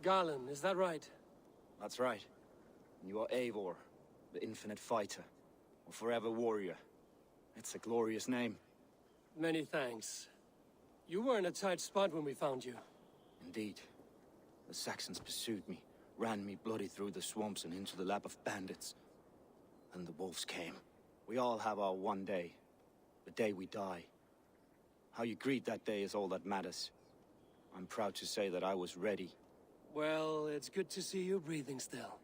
Garland, is that right? That's right. And you are Eivor, the infinite fighter, or forever warrior. It's a glorious name. Many thanks. You were in a tight spot when we found you. Indeed. The Saxons pursued me, ran me bloody through the swamps and into the lap of bandits. And the wolves came. We all have our one day. The day we die. How you greet that day is all that matters. I'm proud to say that I was ready. Well, it's good to see you breathing still.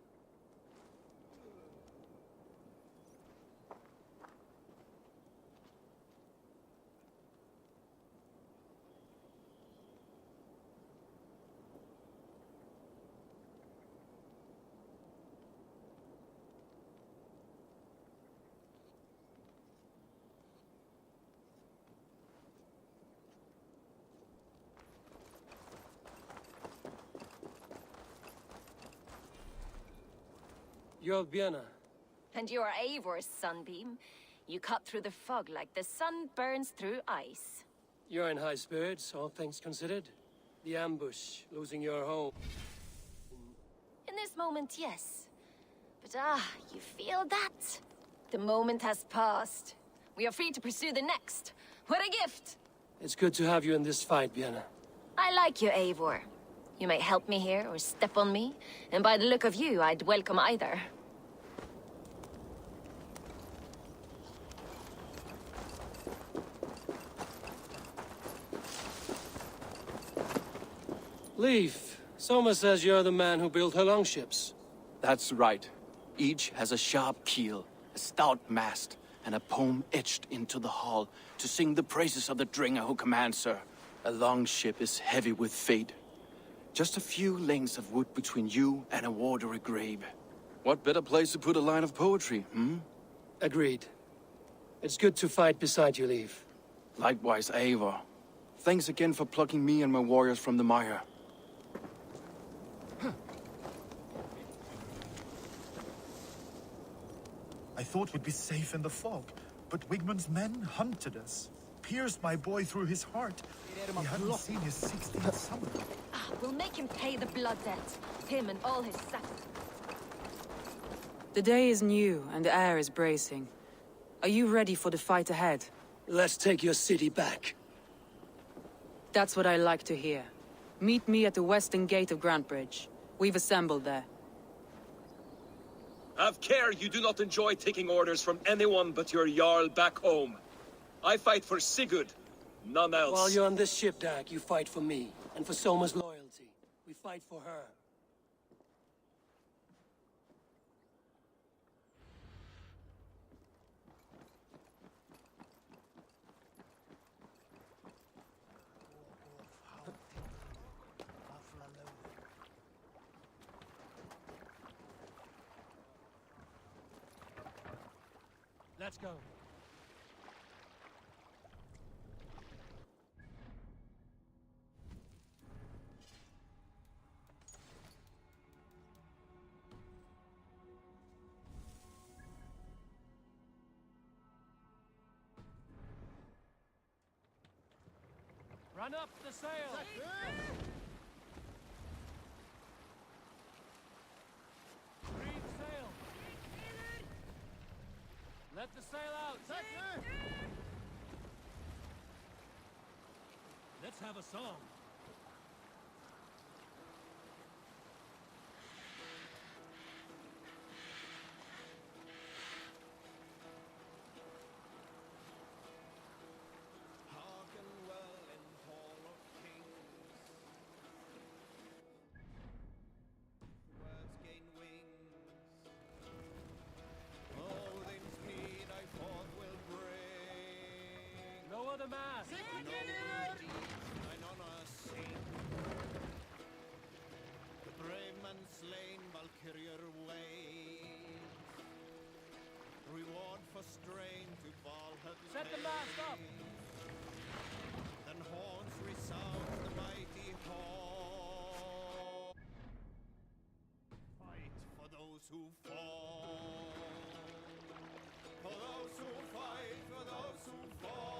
You're Vienna. And you're Eivor's sunbeam. You cut through the fog like the sun burns through ice. You're in high spirits, all things considered. The ambush, losing your home. In this moment, yes. But you feel that? The moment has passed. We are free to pursue the next. What a gift! It's good to have you in this fight, Vienna. I like you, Eivor. You may help me here or step on me, and by the look of you, I'd welcome either. Leif, Soma says you're the man who built her longships. That's right. Each has a sharp keel, a stout mast, and a poem etched into the hull to sing the praises of the Dringer who commands her. A longship is heavy with fate. Just a few lengths of wood between you and a watery grave. What better place to put a line of poetry, hmm? Agreed. It's good to fight beside you, Leif. Likewise, Eivor. Thanks again for plucking me and my warriors from the mire. I thought we'd be safe in the fog, but Wigmund's men hunted us. Pierced my boy through his heart. He hadn't seen his 16th summer. We'll make him pay the blood debt. Him and all his sacrifices. The day is new, and the air is bracing. Are you ready for the fight ahead? Let's take your city back. That's what I like to hear. Meet me at the western gate of Grantbridge. We've assembled there. Have care you do not enjoy taking orders from anyone but your Jarl back home. I fight for Sigurd, none else. While you're on this ship, Dag, you fight for me, and for Soma's loyalty. We fight for her. Let's go. Run up the sail! Reef sail! Let the sail out! Let's have a song. Lower the mast! The brave man slain, Valkyrier waves. Reward for strain to Valhalla. Set the mast up! Then horns resound the mighty hall. Fight for those who fall. For those who fight, for those who fall.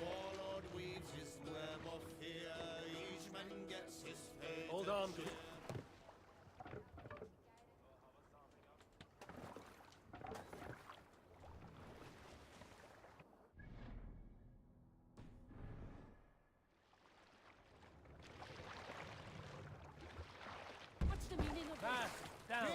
Warlord weaves his web of fear, each man gets come to it. What's the meaning of Fast, down.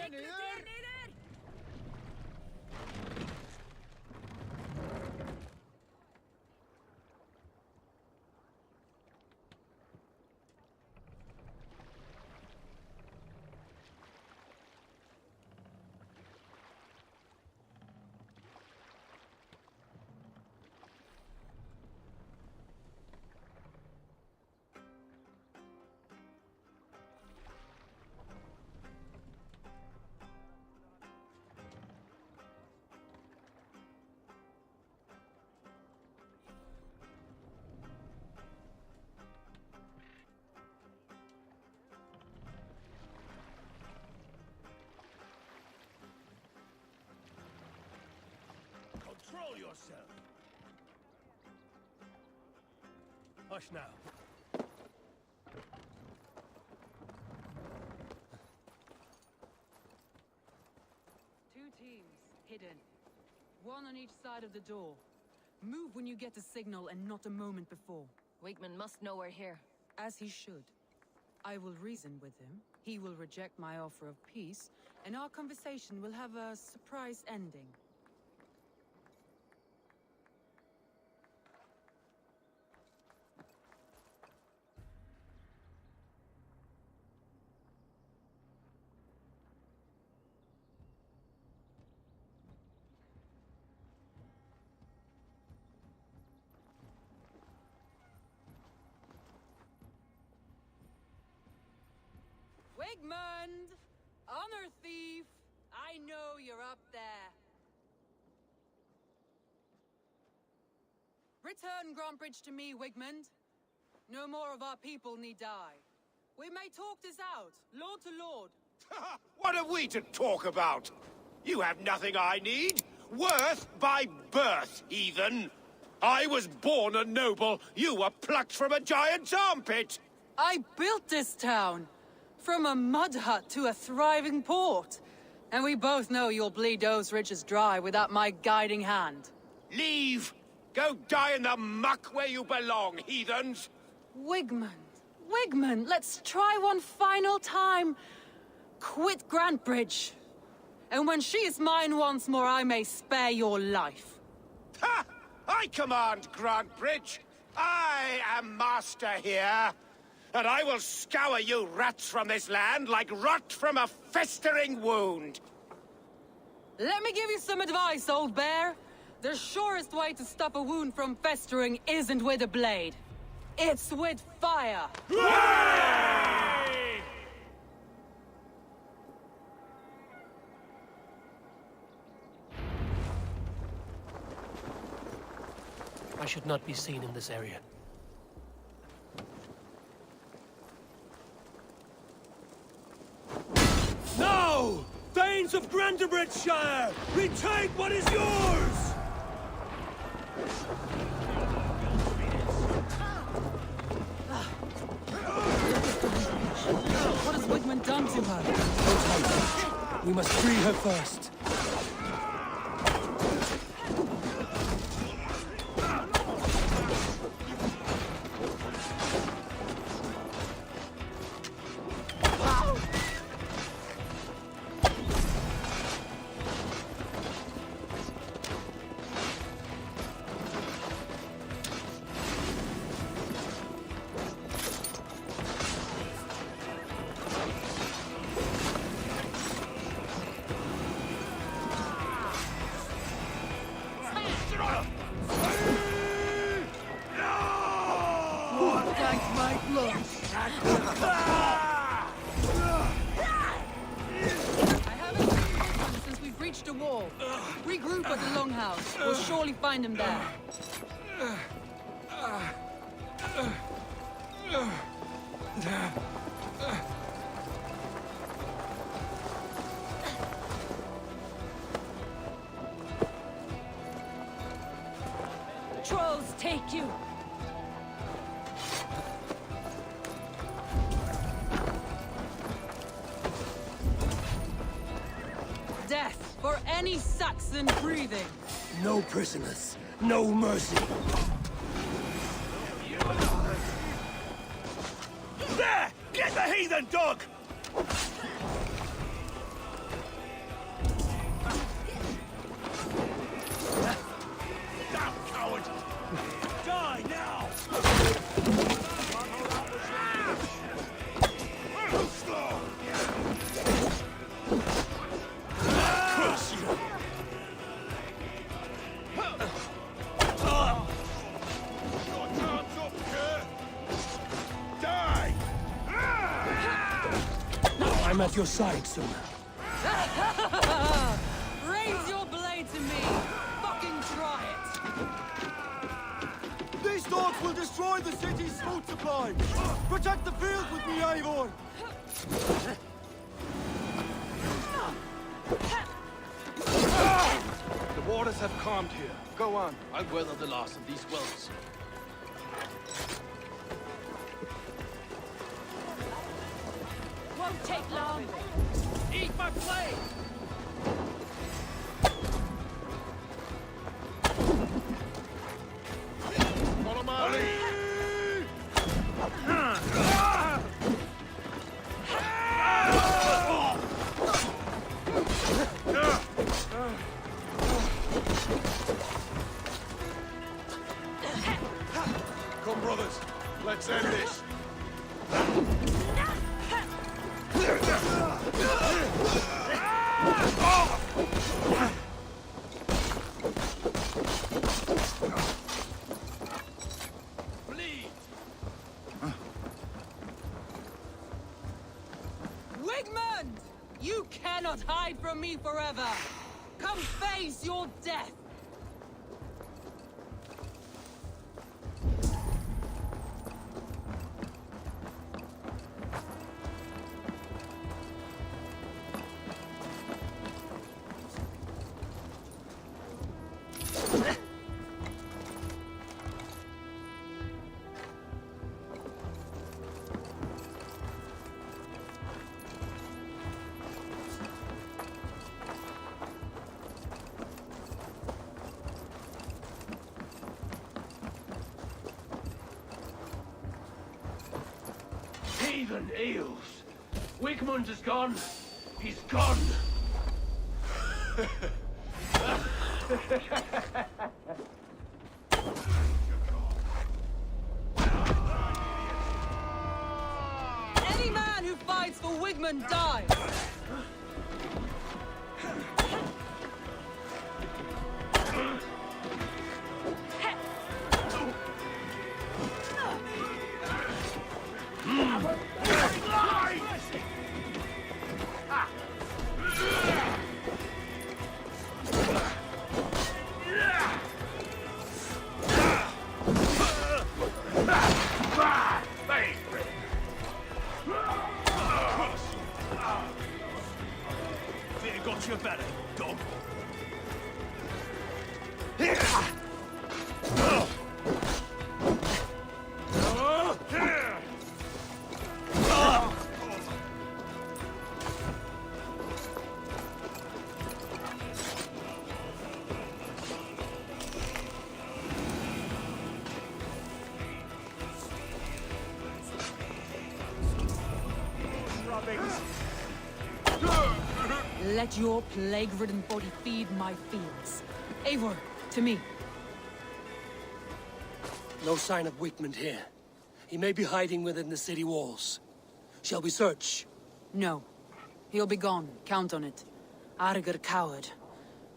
Control yourself. Hush now. Two teams, hidden. One on each side of the door. Move when you get the signal and not a moment before. Wigman must know we're here. As he should. I will reason with him. He will reject my offer of peace, and our conversation will have a surprise ending. Wigmund! Honor thief! I know you're up there. Return Grantbridge to me, Wigmund. No more of our people need die. We may talk this out, lord to lord. What are we to talk about? You have nothing I need. Worth by birth, heathen. I was born a noble. You were plucked from a giant's armpit. I built this town. From a mud hut to a thriving port. And we both know you'll bleed those riches dry without my guiding hand. Leave. Go die in the muck where you belong, heathens. Wigmund, Wigmund, let's try one final time. Quit Grantbridge. And when she is mine once more, I may spare your life. Ha! I command Grantbridge. I am master here. And I will scour you rats from this land like rot from a festering wound. Let me give you some advice, old bear. The surest way to stop a wound from festering isn't with a blade. It's with fire. I should not be seen in this area. Now! Thanes of Grantebridgeshire! Retake what is yours! What has Wigmund done to her? Hold tight. We must free her first. Regroup at the Longhouse. We'll surely find him there. Trolls take you! any Saxon breathing. No prisoners, no mercy. There! Get the heathen dog! Damn coward! Die now! Curse you! Your time's up, sir! Die! I'm at your side, sir. Raise your blade to me. Fucking try it. These dogs will destroy the city's food supply! Protect the field with me, Eivor! The waters have calmed here. Go on. I'll weather the last of these wells. Won't take long. Eat my blade! Follow my lead! Come, brothers. Let's end this. Wigmund! You cannot hide from me forever! Come face your death! Heathen eels! Wigmund is gone! He's gone! Any man who fights for Wigmund dies! Fear got your belly, dog. Let your plague-ridden body feed my fields. Eivor, to me. No sign of Wigmund here. He may be hiding within the city walls. Shall we search? No. He'll be gone, count on it. Arger coward.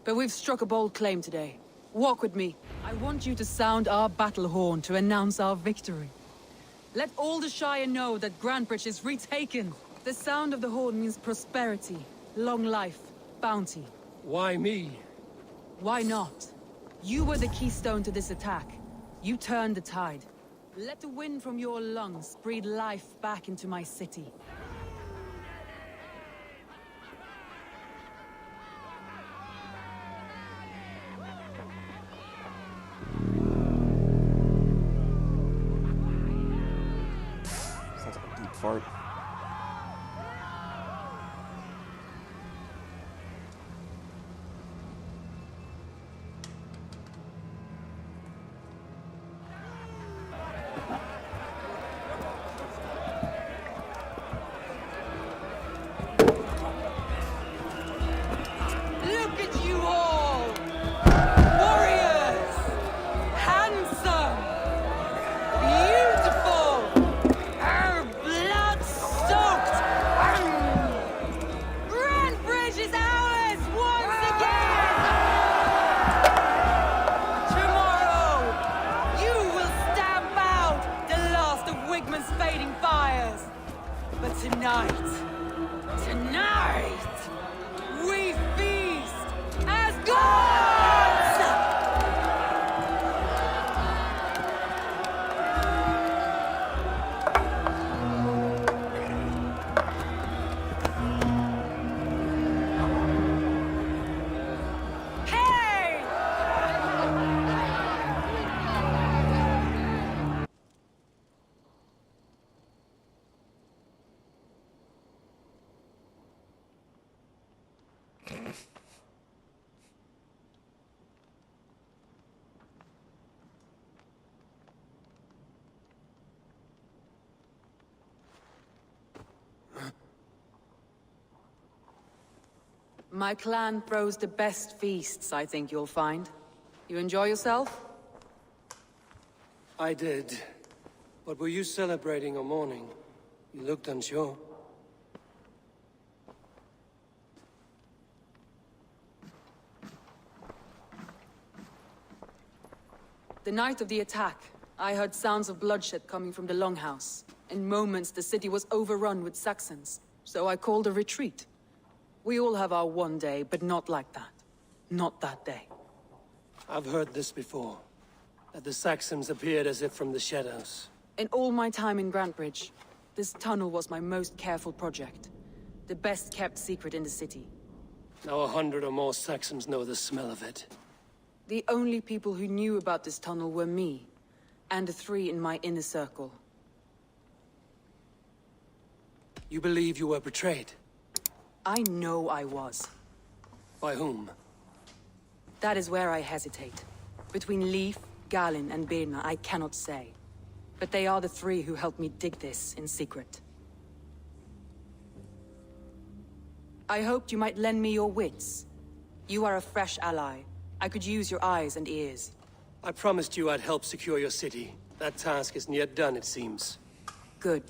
But we've struck a bold claim today. Walk with me. I want you to sound our battle horn to announce our victory. Let all the Shire know that Grantbridge is retaken. The sound of the horn means prosperity, long life, bounty. Why me? Why not? You were the keystone to this attack. You turned the tide. Let the wind from your lungs breathe life back into my city. Sounds like a deep fart. years. But tonight, we feast as gods! Hey! My clan throws the best feasts, I think you'll find. You enjoy yourself? I did. But were you celebrating or mourning? You looked unsure. The night of the attack, I heard sounds of bloodshed coming from the Longhouse. In moments, the city was overrun with Saxons, so I called a retreat. We all have our one day, but not like that. Not that day. I've heard this before. That the Saxons appeared as if from the shadows. In all my time in Grantbridge, this tunnel was my most careful project. The best kept secret in the city. Now 100 or more Saxons know the smell of it. The only people who knew about this tunnel were me, and the 3 in my inner circle. You believe you were betrayed? I know I was. By whom? That is where I hesitate. Between Leif, Galin, and Birna, I cannot say. But they are the 3 who helped me dig this in secret. I hoped you might lend me your wits. You are a fresh ally. I could use your eyes and ears. I promised you I'd help secure your city. That task isn't yet done, it seems. Good.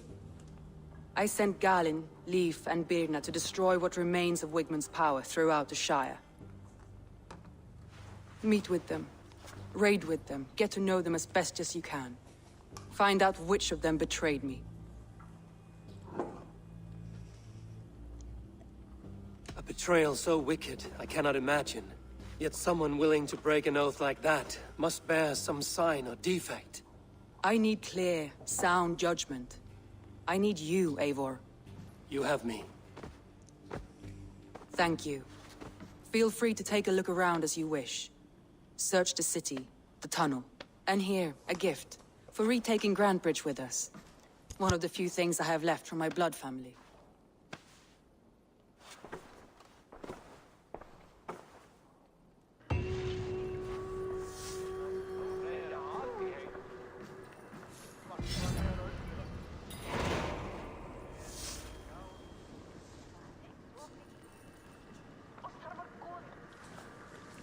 I sent Galin, Leif, and Birna to destroy what remains of Wigmund's power throughout the Shire. Meet with them. Raid with them. Get to know them as best as you can. Find out which of them betrayed me. A betrayal so wicked, I cannot imagine. Yet someone willing to break an oath like that must bear some sign or defect. I need clear, sound judgment. I need you, Eivor. You have me. Thank you. Feel free to take a look around as you wish. Search the city, the tunnel, and here, a gift. For retaking Grantbridge with us. One of the few things I have left from my blood family.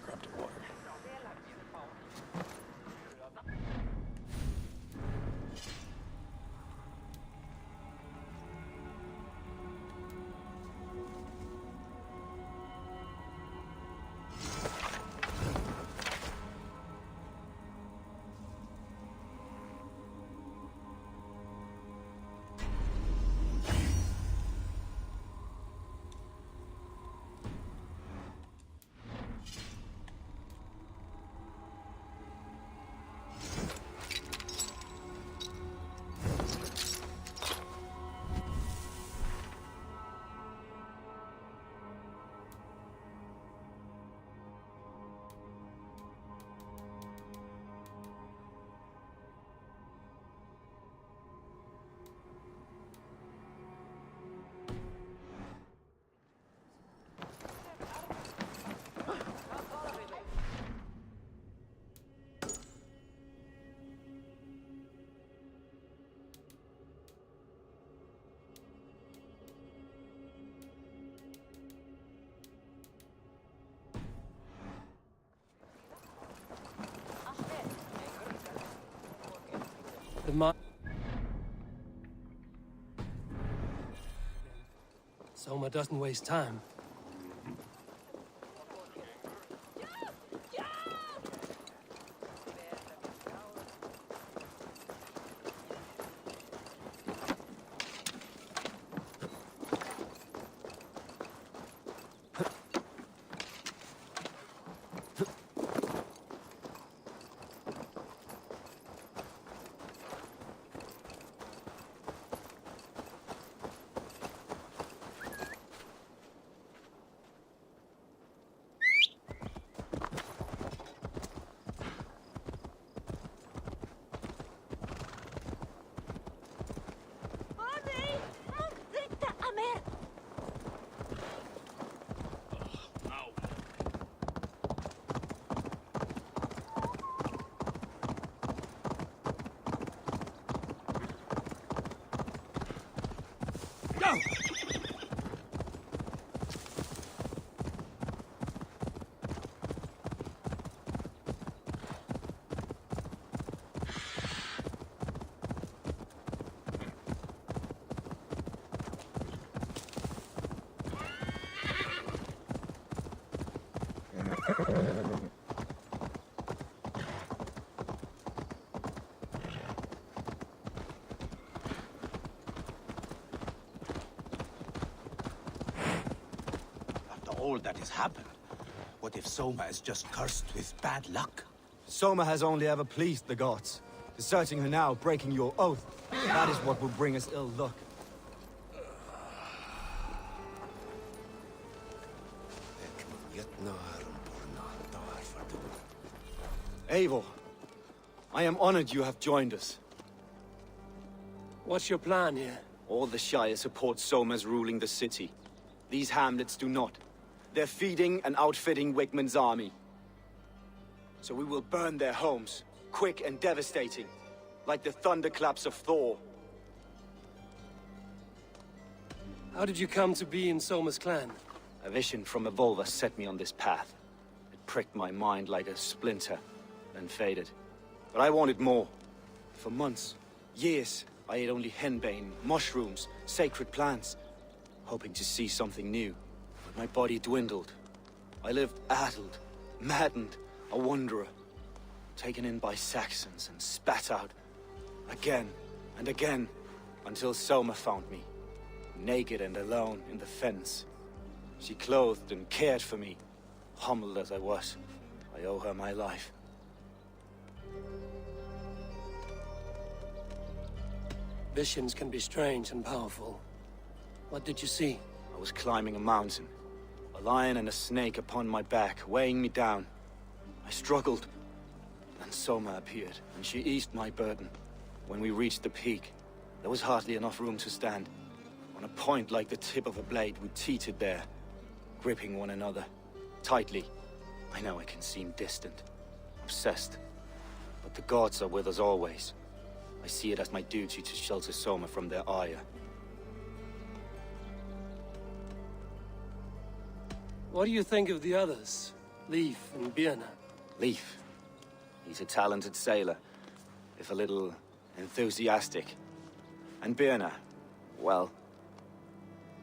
Grab the water. Soma doesn't waste time. After all that has happened, what if Soma is just cursed with bad luck? Soma has only ever pleased the gods. Deserting her now, breaking your oath, that is what will bring us ill luck. Eivor, I am honored you have joined us. What's your plan here? All the Shire support Soma's ruling the city. These hamlets do not. They're feeding and outfitting Wigmund's army. So we will burn their homes, quick and devastating, like the thunderclaps of Thor. How did you come to be in Soma's clan? A vision from Evolva set me on this path. It pricked my mind like a splinter, then faded. But I wanted more. For months, years, I ate only henbane, mushrooms, sacred plants, hoping to see something new. But my body dwindled. I lived addled, maddened, a wanderer, taken in by Saxons and spat out, again and again, until Soma found me, naked and alone in the fens. She clothed and cared for me, humbled as I was. I owe her my life. Visions can be strange and powerful. What did you see? I was climbing a mountain, a lion and a snake upon my back, weighing me down. I struggled, and Soma appeared, and she eased my burden. When we reached the peak, there was hardly enough room to stand. On a point like the tip of a blade, we teetered there, gripping one another, tightly. I know I can seem distant, obsessed, but the gods are with us always. I see it as my duty to shelter Soma from their ire. What do you think of the others? Leif and Birna? Leif. He's a talented sailor, if a little enthusiastic. And Birna, well,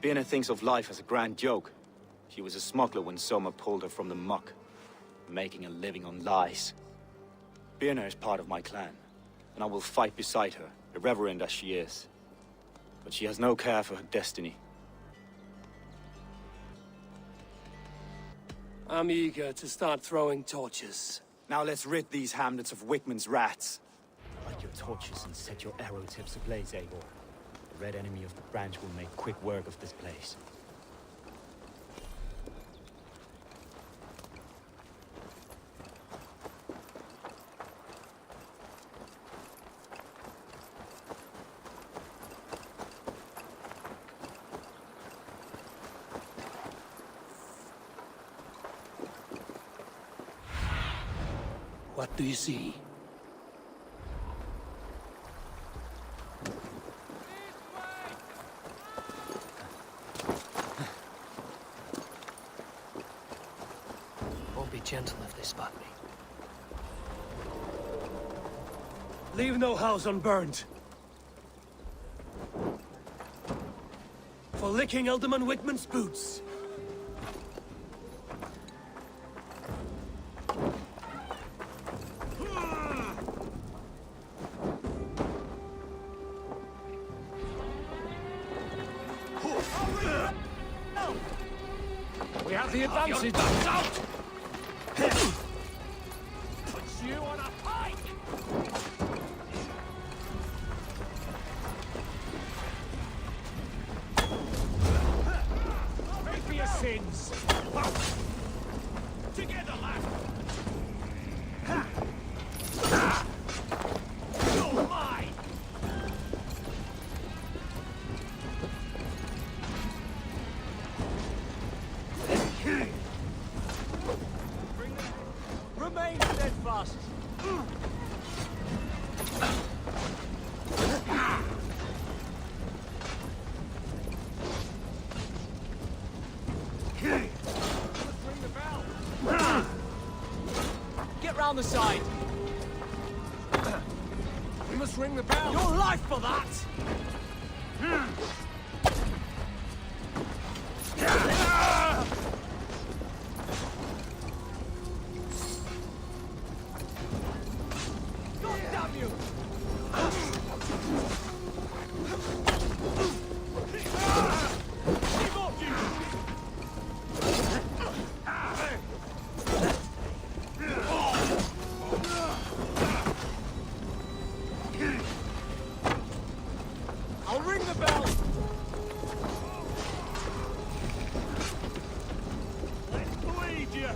Birna thinks of life as a grand joke. She was a smuggler when Soma pulled her from the muck, making a living on lies. Birna is part of my clan, and I will fight beside her, irreverent as she is. But she has no care for her destiny. I'm eager to start throwing torches. Now let's rid these hamlets of Wigmund's rats. Light your torches and set your arrow tips ablaze, Eivor. The red enemy of the branch will make quick work of this place. What do you see? Won't be gentle if they spot me. Leave no house unburned. For licking Alderman Wigmund's boots. We have the advantage. Out! Puts you on a pike! Make me your sins! Together, lad! You're mine! Remain steadfast. down the side. We must ring the bell. Your life for that! God damn you! Keep off you! I'll ring the bell! Let's bleed you!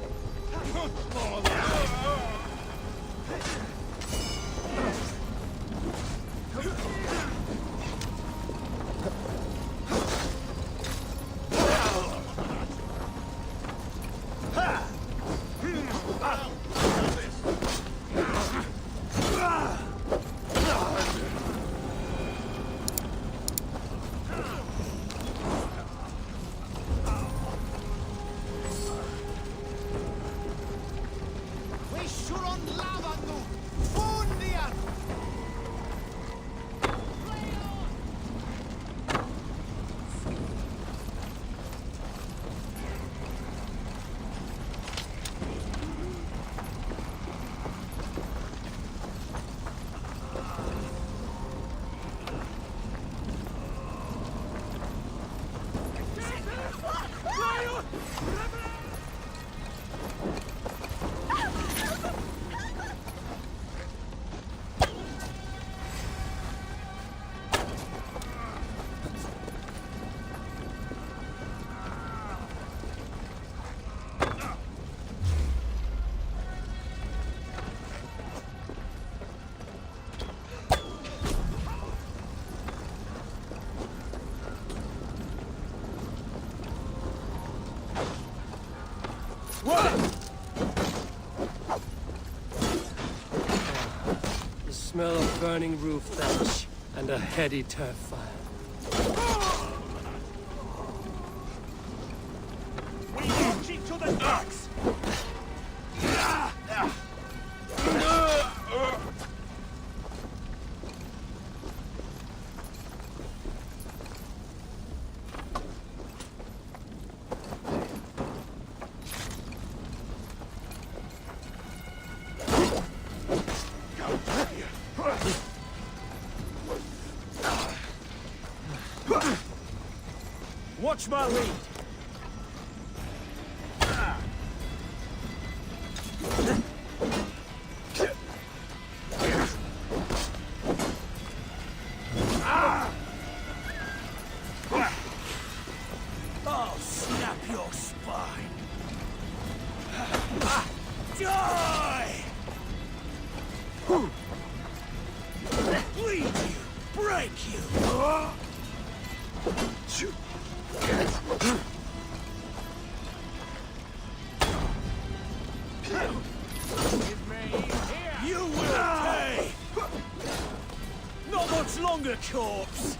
The smell of burning roof thatch and a heady turf fire. We march each other's backs. Watch my lead. I'll snap your spine. Die! Bleed you, break you. You will pay! Not much longer, corpse!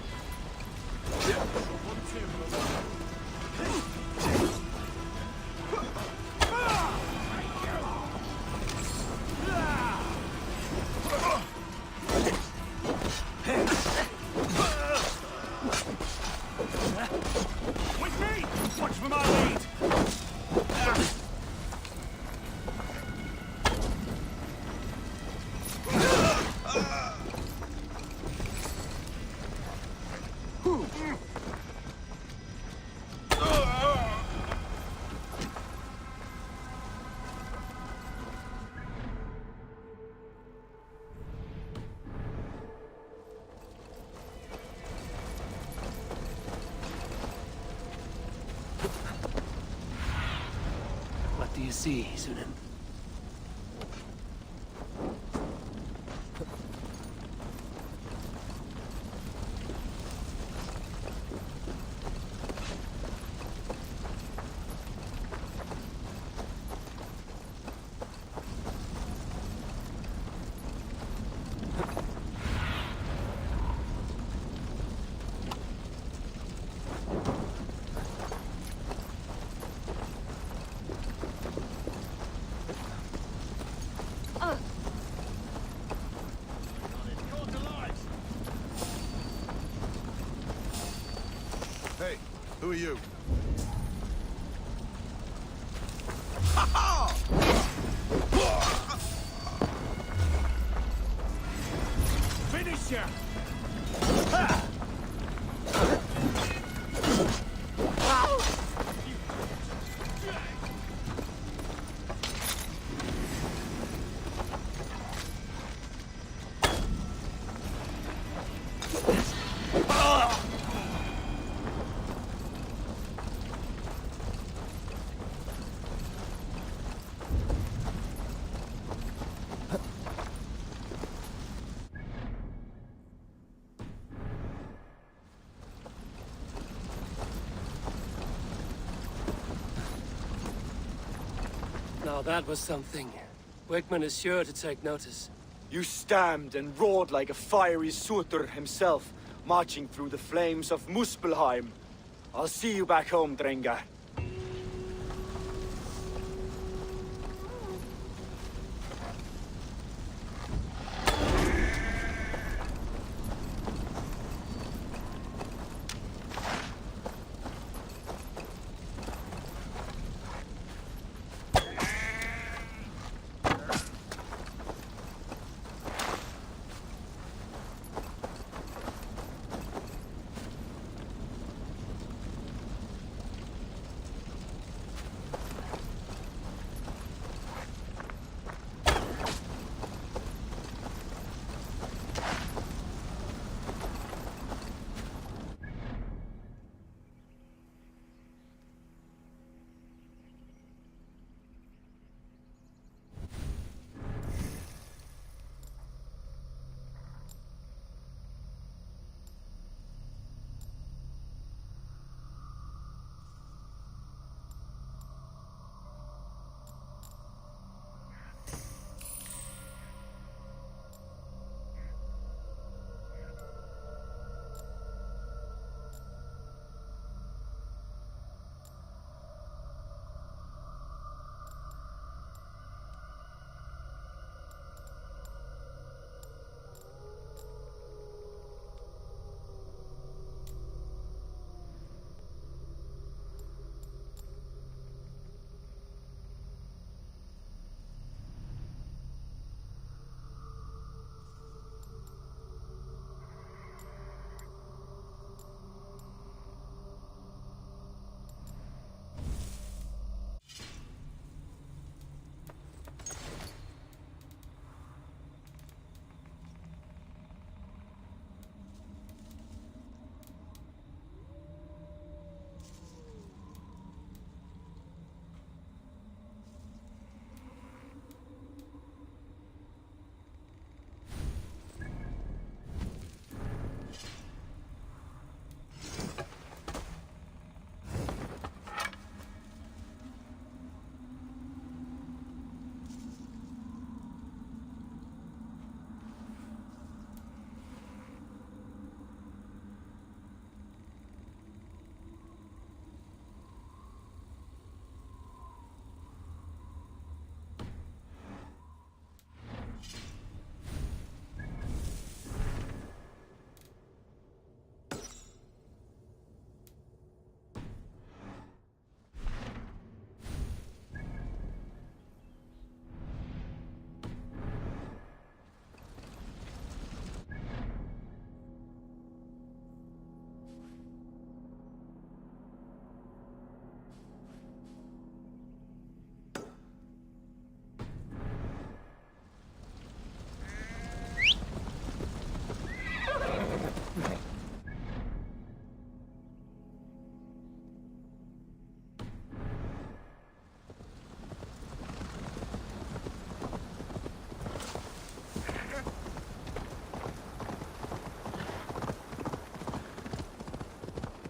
With me! Watch for my lead! What do you see, Sunan? Hey, who are you? Finish ya! Now that was something. Wickman is sure to take notice. You stamped and roared like a fiery Surtur himself, marching through the flames of Muspelheim. I'll see you back home, Drenga.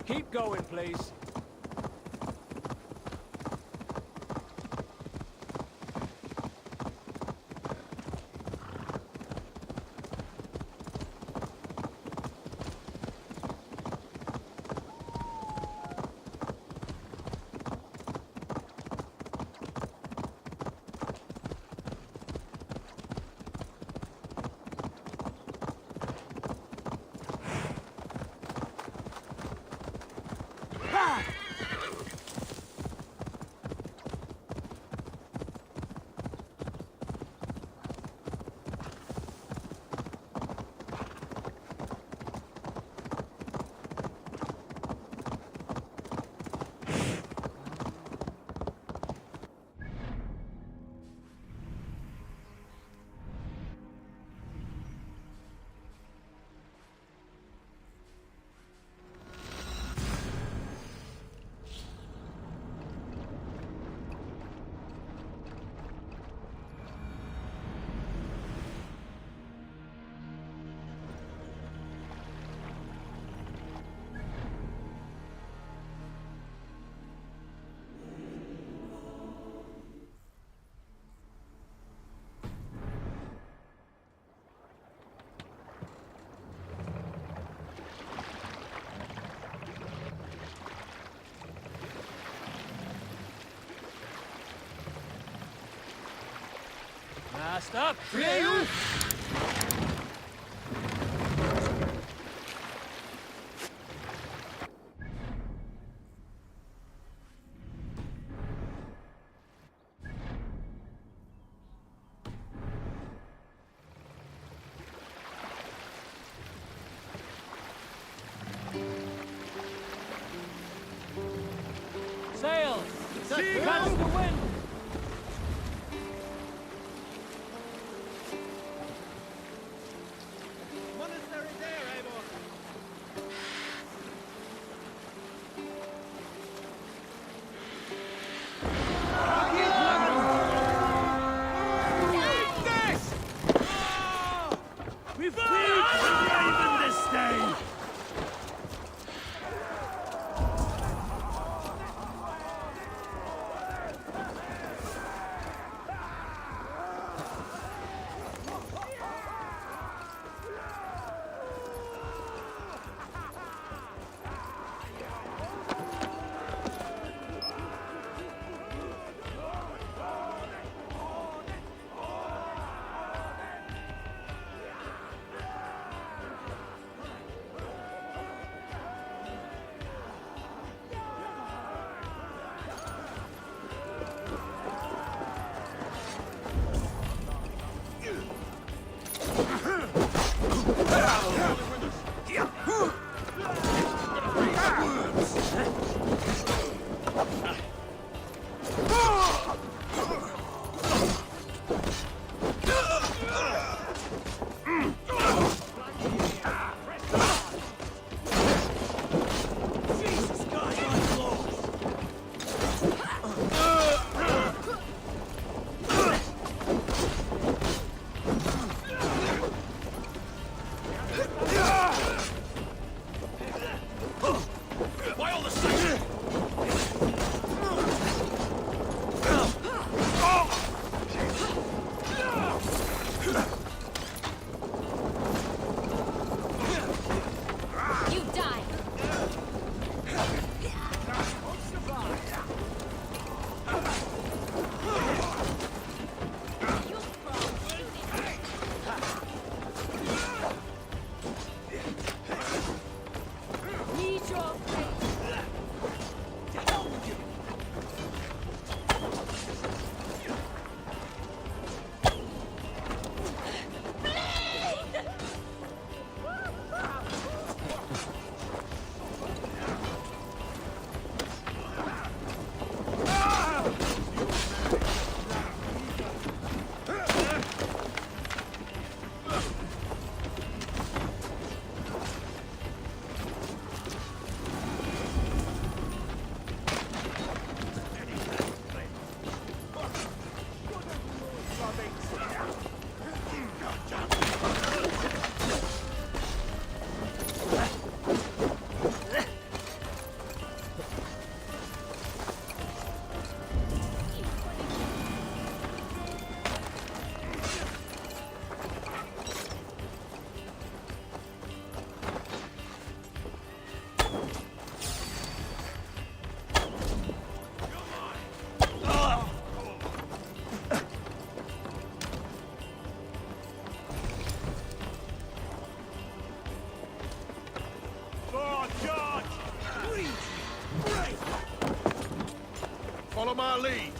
Keep going, please. Mast up! Sail! Catch the wind! Monastery there, Eivor! We've freed the Raven this day! my lead.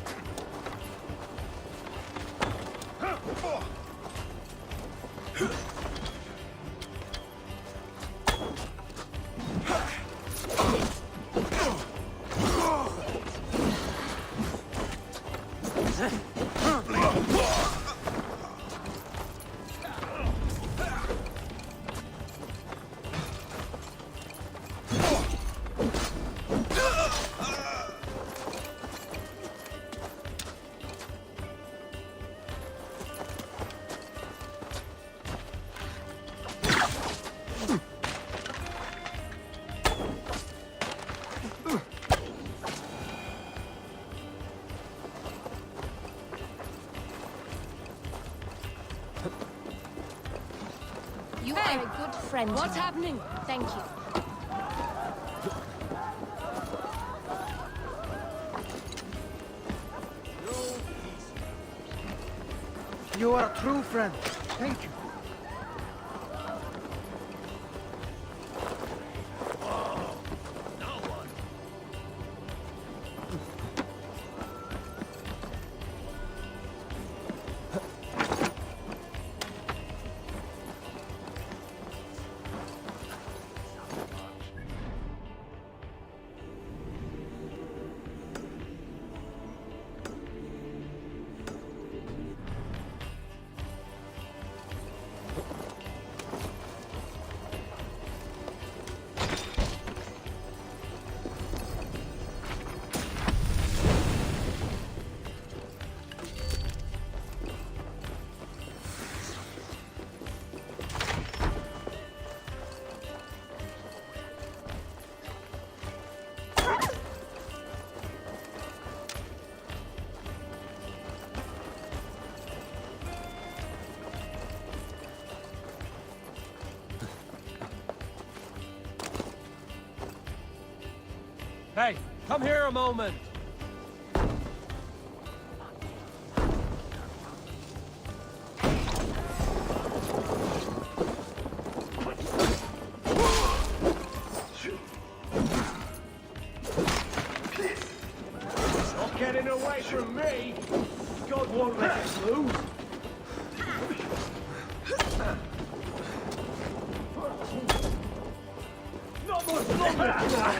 You are a good friend. What's happening? Thank you. You are a true friend. Thank you. Hey, come here a moment. Not getting away from me. God won't let us lose. Not much longer.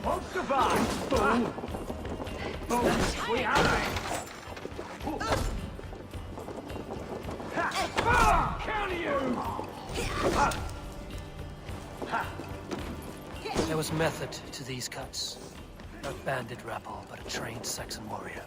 Won't survive, fool! We Counter you! There was method to these cuts. Not bandit rabble, but a trained Saxon warrior.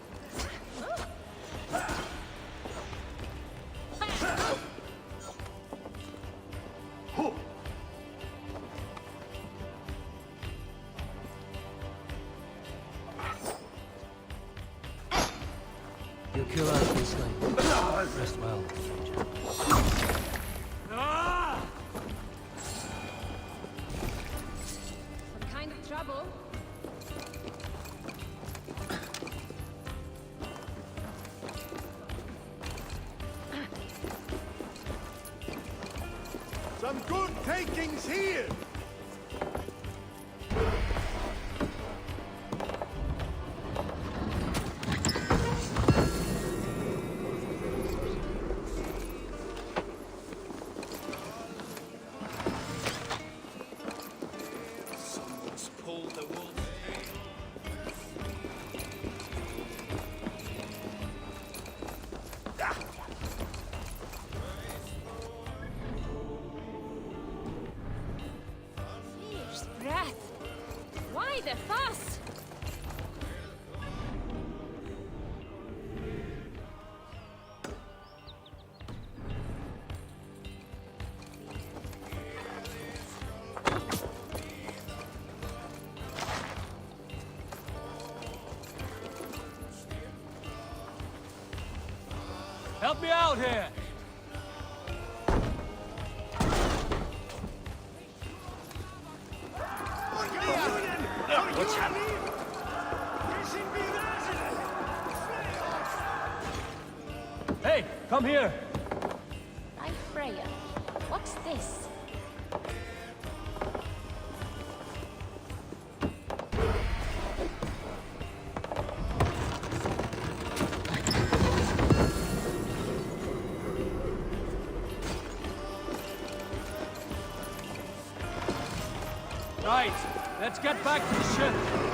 You'll kill out of this thing. Rest well, stranger. Some kind of trouble. Some good takings here! Someone's pulled the wolf. Fierce breath. Why the fuss? Help me out here! Come here! Right, Freya. What's this? Right, let's get back to the ship.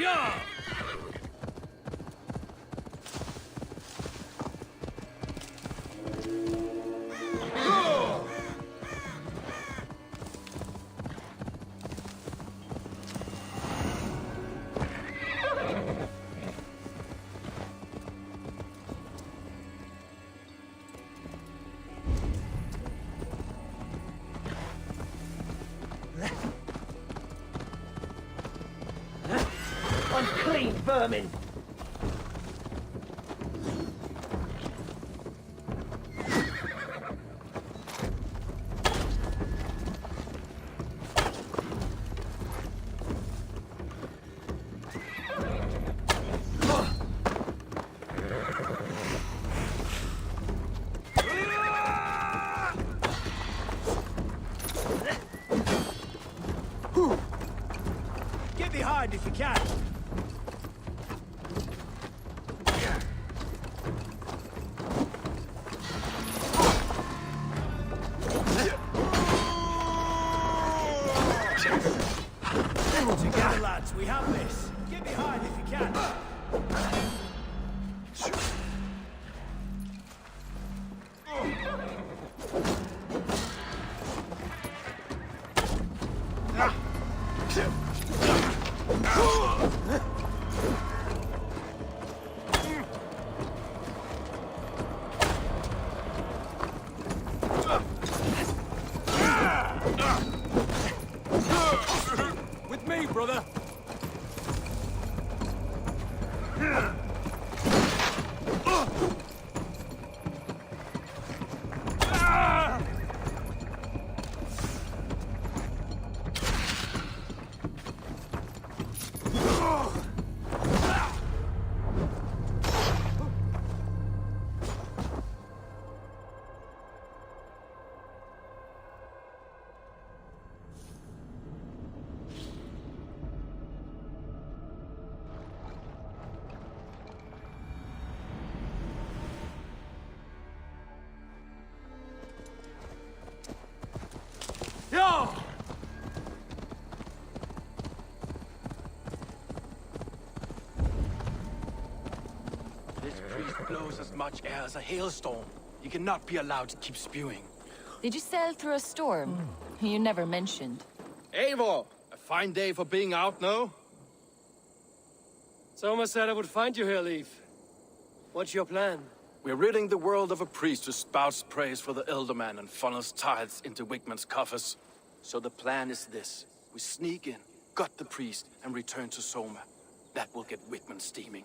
Yeah! Unclean vermin! Get behind if you can. Together, lads, we have this. Get behind if you can. With me, brother. Yo! This priest blows as much air as a hailstorm. He cannot be allowed to keep spewing. Did you sail through a storm? You never mentioned. Eivor! A fine day for being out, no? Soma said I would find you here, Leaf. What's your plan? We're ridding the world of a priest who spouts praise for the Elderman and funnels tithes into Wigman's coffers. So the plan is this. We sneak in, gut the priest, and return to Soma. That will get Wigman steaming.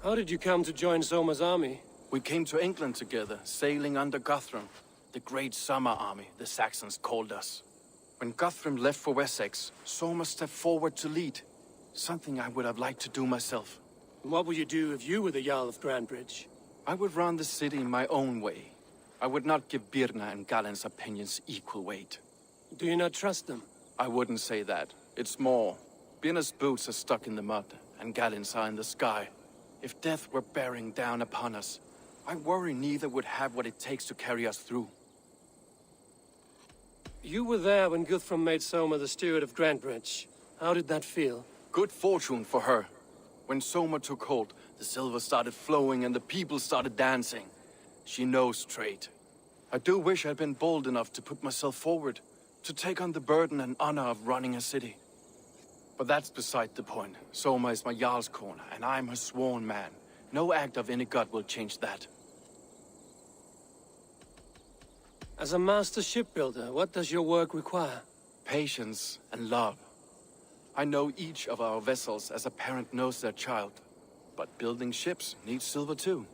How did you come to join Soma's army? We came to England together, sailing under Guthrum. The great summer army, the Saxons called us. When Guthrum left for Wessex, Soma stepped forward to lead. Something I would have liked to do myself. What would you do if you were the Jarl of Grandbridge? I would run the city in my own way. I would not give Birna and Galen's opinions equal weight. Do you not trust them? I wouldn't say that. It's more. Birna's boots are stuck in the mud, and Galen's are in the sky. If death were bearing down upon us, I worry neither would have what it takes to carry us through. You were there when Guthrum made Soma the steward of Grandbridge. How did that feel? Good fortune for her. When Soma took hold, the silver started flowing and the people started dancing. She knows trade. I do wish I'd been bold enough to put myself forward, to take on the burden and honor of running a city. But that's beside the point. Soma is my Jarl's corner, and I'm her sworn man. No act of any god will change that. As a master shipbuilder, what does your work require? Patience and love. I know each of our vessels as a parent knows their child. But building ships needs silver too.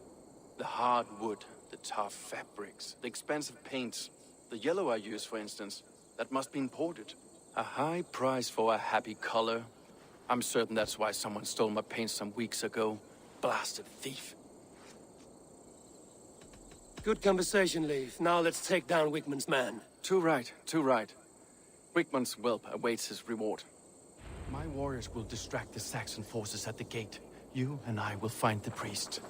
The hard wood, the tough fabrics, the expensive paints. The yellow I use, for instance, that must be imported. A high price for a happy color. I'm certain that's why someone stole my paint some weeks ago. Blasted thief. Good conversation, Leif. Now let's take down Wigman's man. Too right, too right. Wigman's whelp awaits his reward. My warriors will distract the Saxon forces at the gate. You and I will find the priest.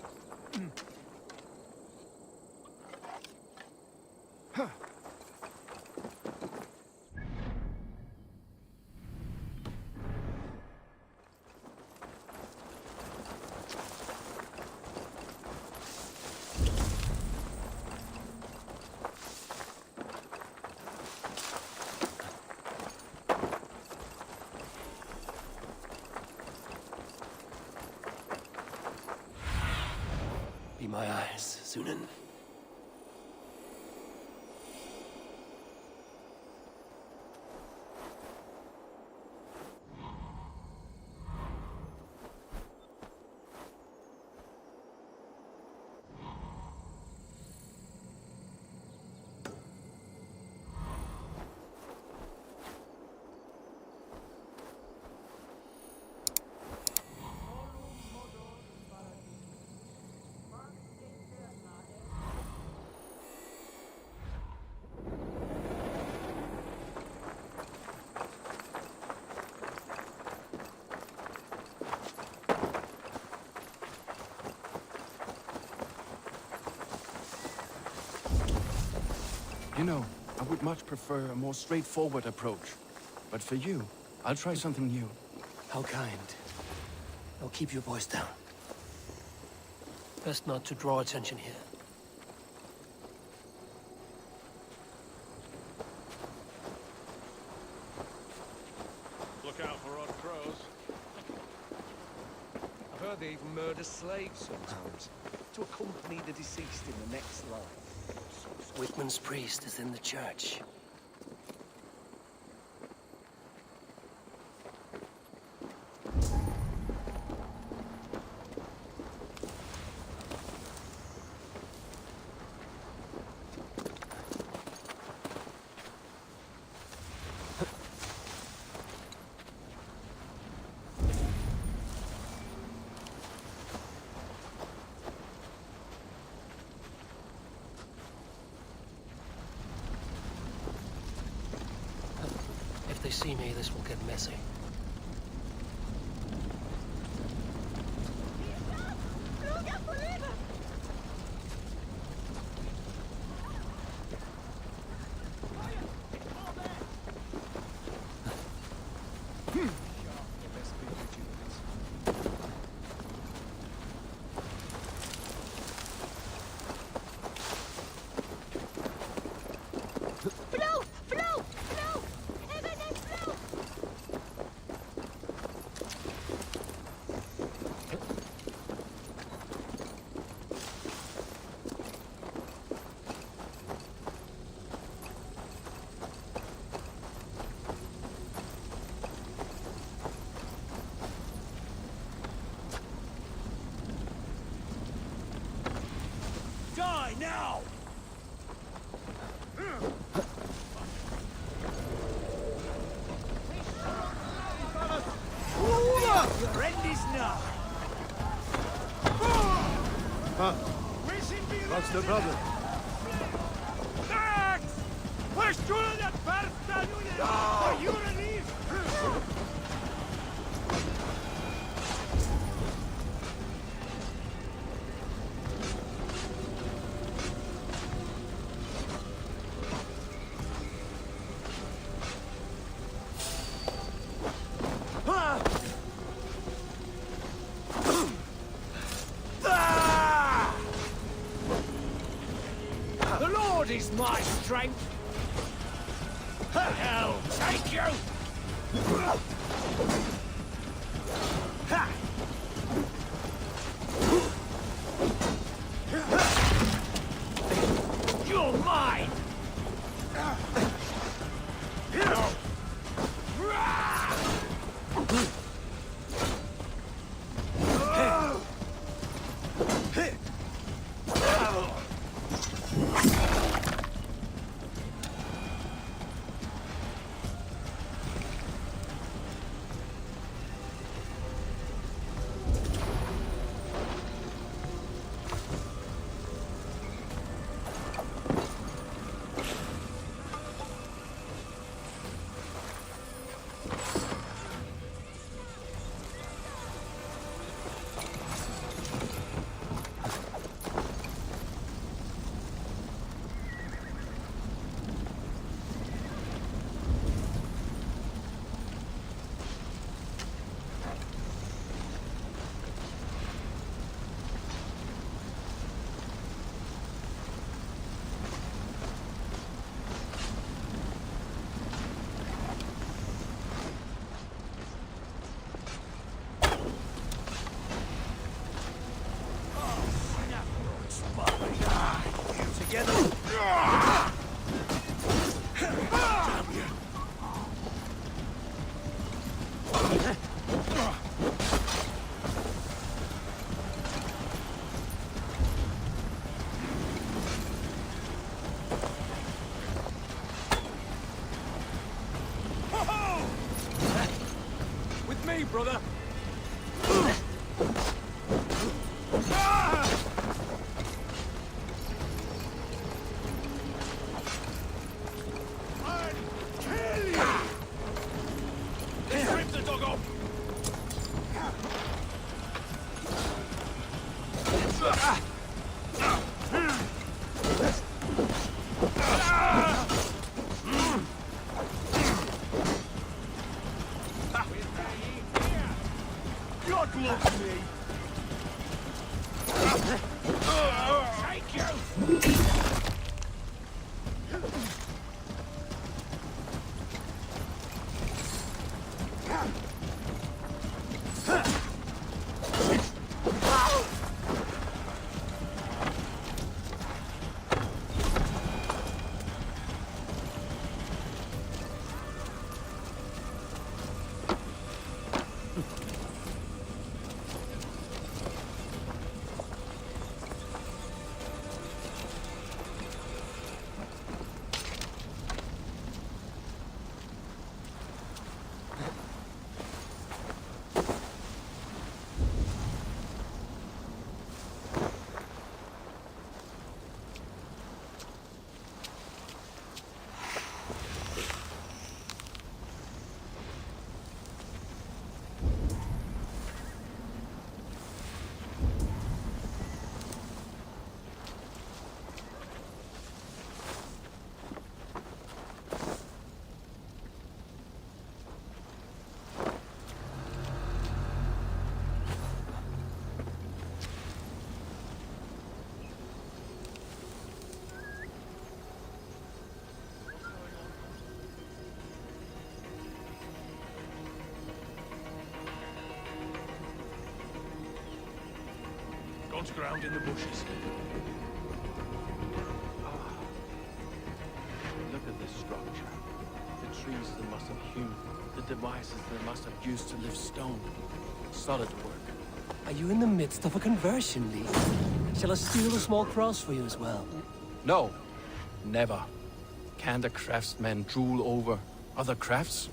be my eyes, Sunan. You know, I would much prefer a more straightforward approach. But for you, I'll try something new. How kind. I'll keep your voice down. Best not to draw attention here. Look out for odd crows. I've heard they even murder slaves sometimes, to accompany the deceased in the next life. Whitman's priest is in the church. If they see me, this will get messy. Die now! Your end is nigh. That's the brother. Are you relieved? The Lord is my strength. Hell, take you! Ha! You're mine! brother. Let's rip the dog off. God loves me. Take you. God's ground in the bushes. Look at this structure. The trees they must have hewn. The devices they must have used to lift stone. Solid work. Are you in the midst of a conversion, Lee? Shall I steal a small cross for you as well? No, never. Can the craftsmen drool over other crafts?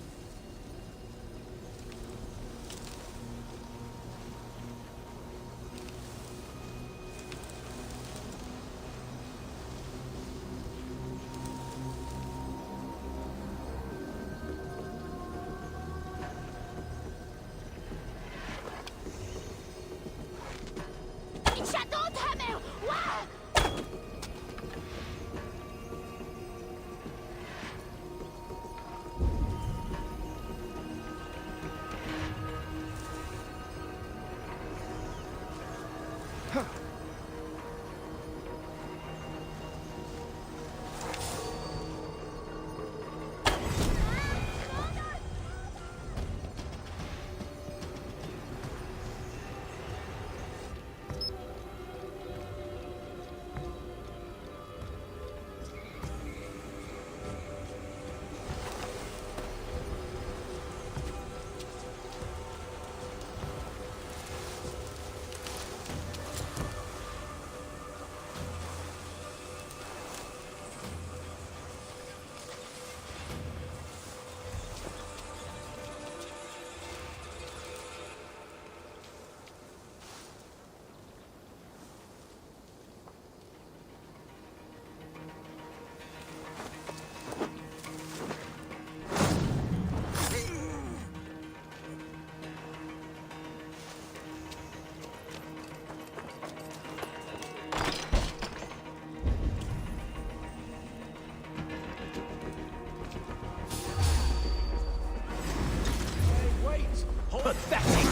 Pathetic!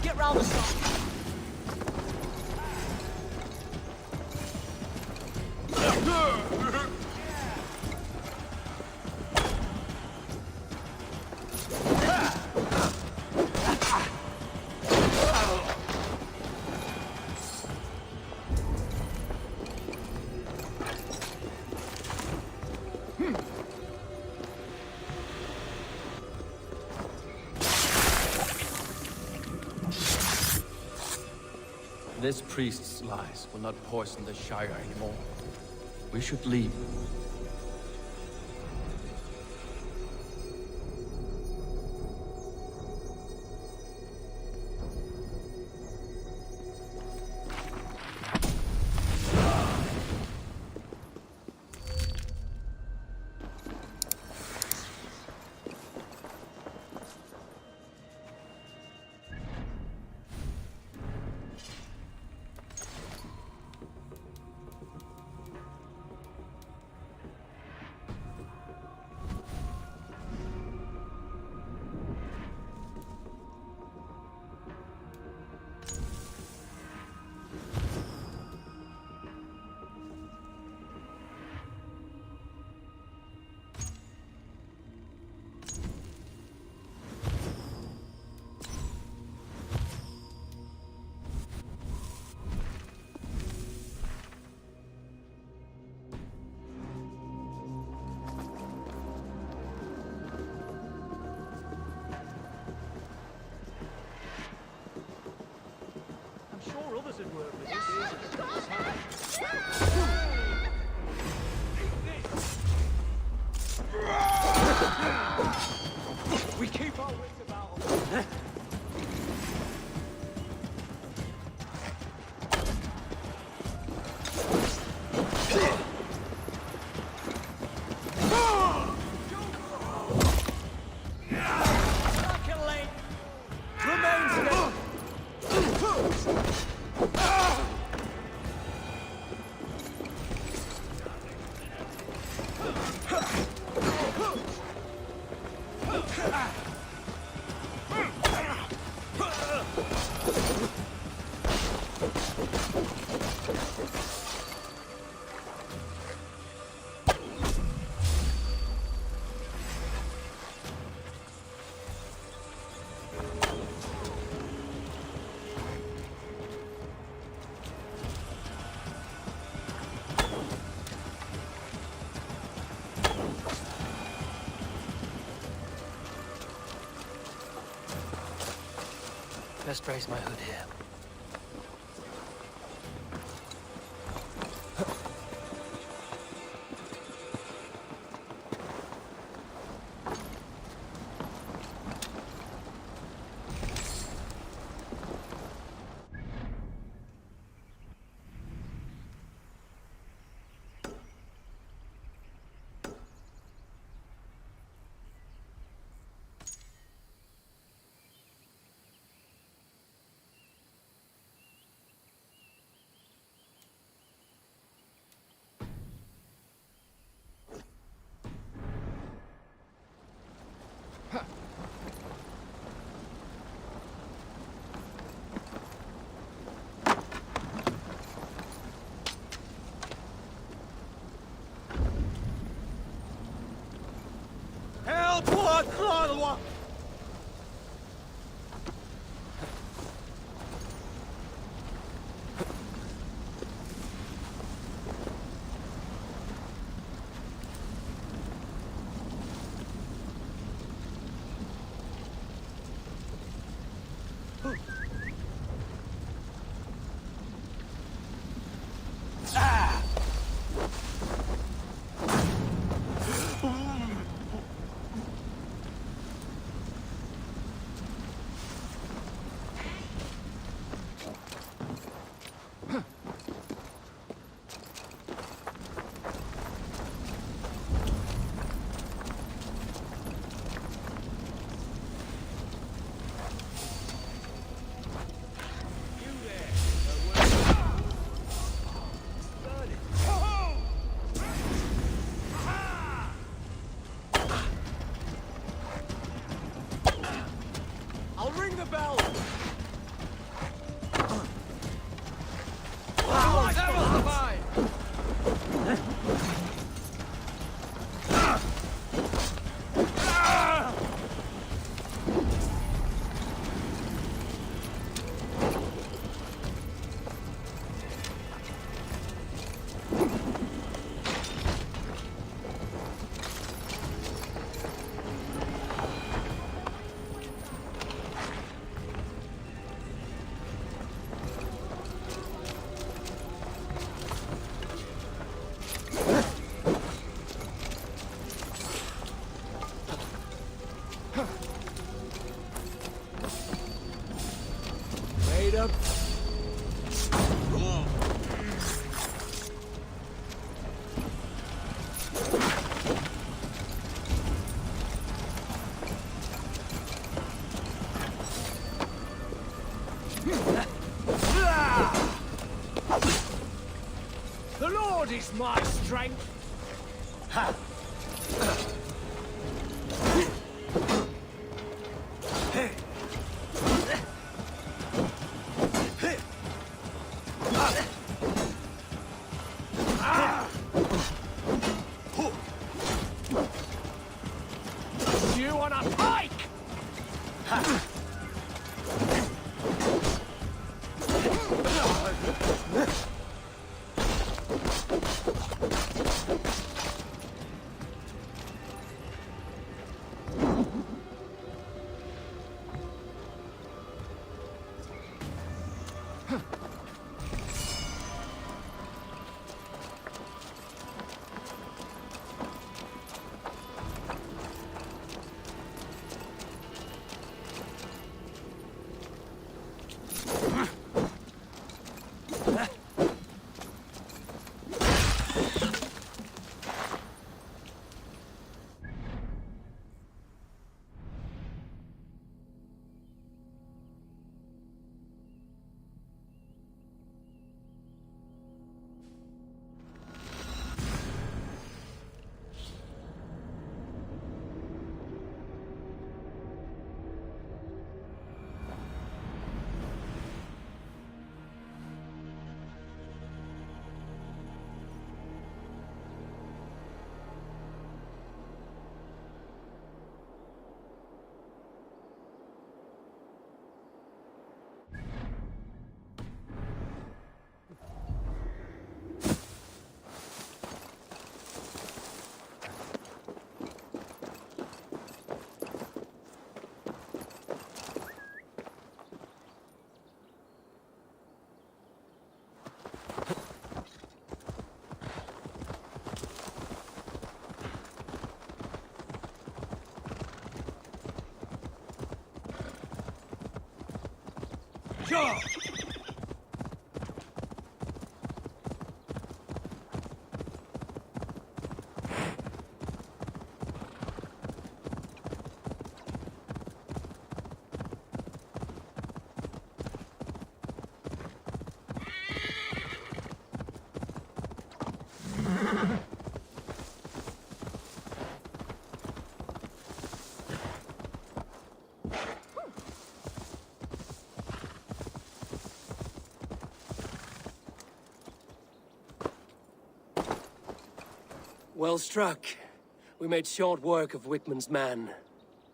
Get round the side. This priest's lies will not poison the Shire anymore. We should leave. We keep our wits about us. Best raise my hood here. The Lord is my strength. Ha! You on a pike! Sure. Well struck. We made short work of Wickman's man.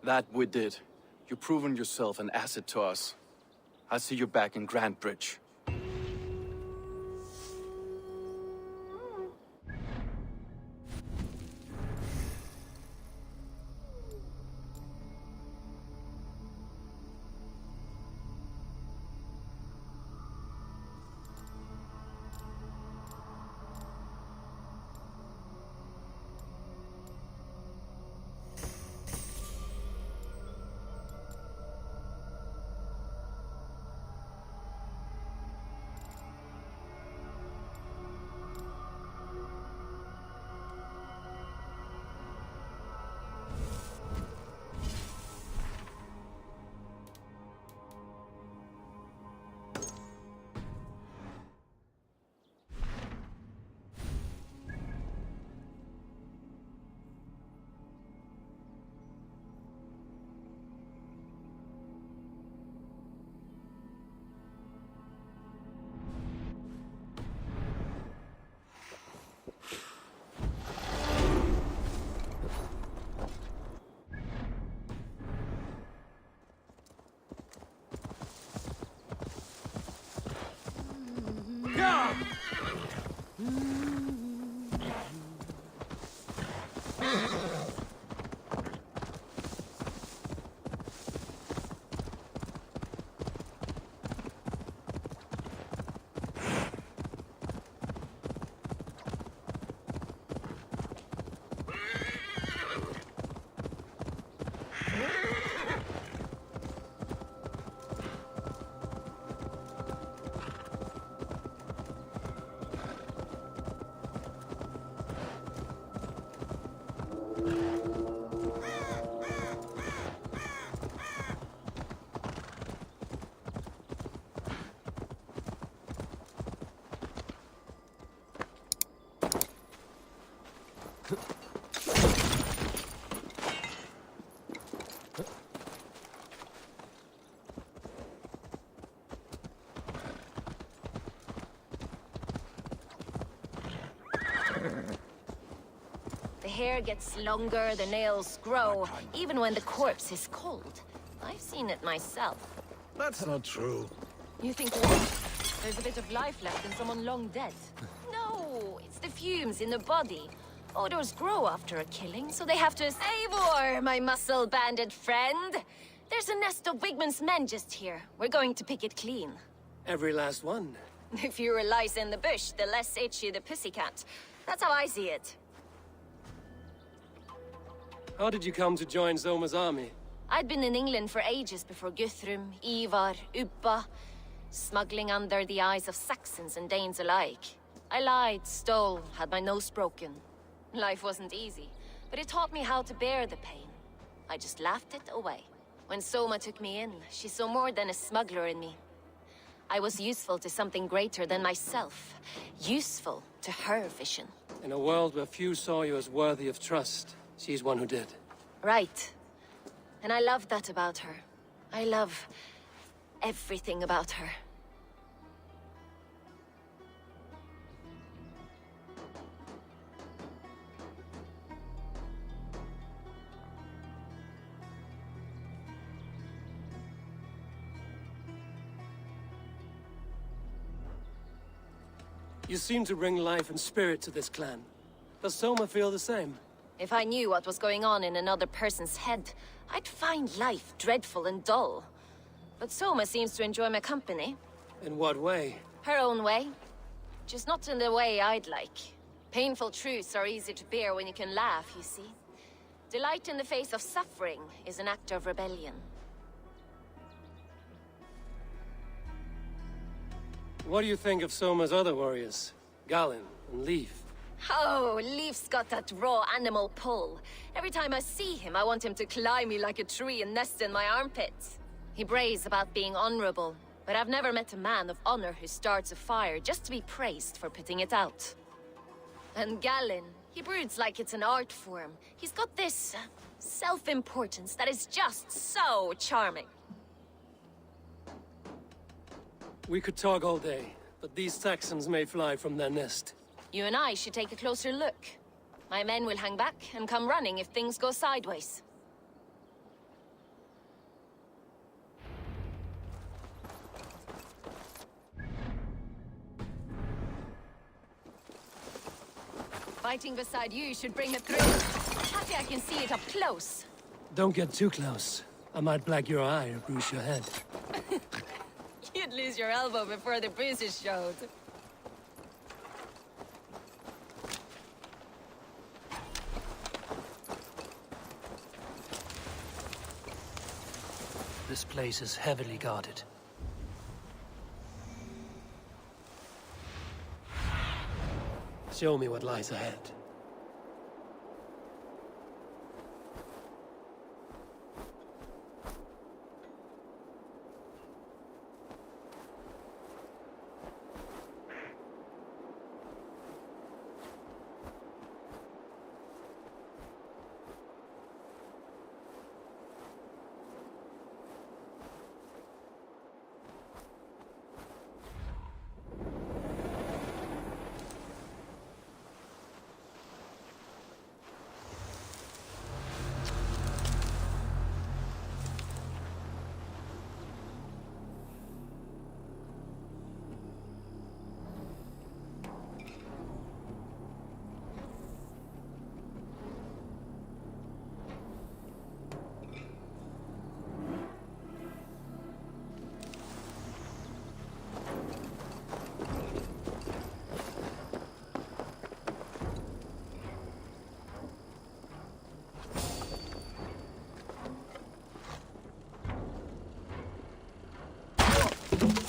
That we did. You've proven yourself an asset to us. I'll see you back in Grantbridge. The hair gets longer, the nails grow, even when the corpse is cold. I've seen it myself. That's not true. You think what? There's a bit of life left in someone long dead. No, it's the fumes in the body. Odors grow after a killing, so they have to... Eivor, my muscle-banded friend! There's a nest of Wigman's men just here. We're going to pick it clean. Every last one. The fewer lice in the bush, the less itchy the pussycat. That's how I see it. How did you come to join Zoma's army? I'd been in England for ages before Guthrum, Ivar, Ubba, smuggling under the eyes of Saxons and Danes alike. I lied, stole, had my nose broken. Life wasn't easy, but it taught me how to bear the pain. I just laughed it away. When Soma took me in, she saw more than a smuggler in me. I was useful to something greater than myself. Useful to her vision. In a world where few saw you as worthy of trust, she's one who did. Right. And I love that about her. I love everything about her. You seem to bring life and spirit to this clan. Does Soma feel the same? If I knew what was going on in another person's head, I'd find life dreadful and dull. But Soma seems to enjoy my company. In what way? Her own way. Just not in the way I'd like. Painful truths are easy to bear when you can laugh, you see. Delight in the face of suffering is an act of rebellion. What do you think of Soma's other warriors? Galen and Leaf? Oh, Leaf's got that raw animal pull. Every time I see him, I want him to climb me like a tree and nest in my armpits. He brays about being honorable, but I've never met a man of honor who starts a fire just to be praised for putting it out. And Galen, he broods like it's an art form. He's got this self-importance that is just so charming. We could talk all day, but these Saxons may fly from their nest. You and I should take a closer look. My men will hang back and come running if things go sideways. Fighting beside you should bring a thrill. Happy I can see it up close. Don't get too close. I might black your eye or bruise your head. You'd lose your elbow before the bruises showed. This place is heavily guarded. Show me what lies ahead.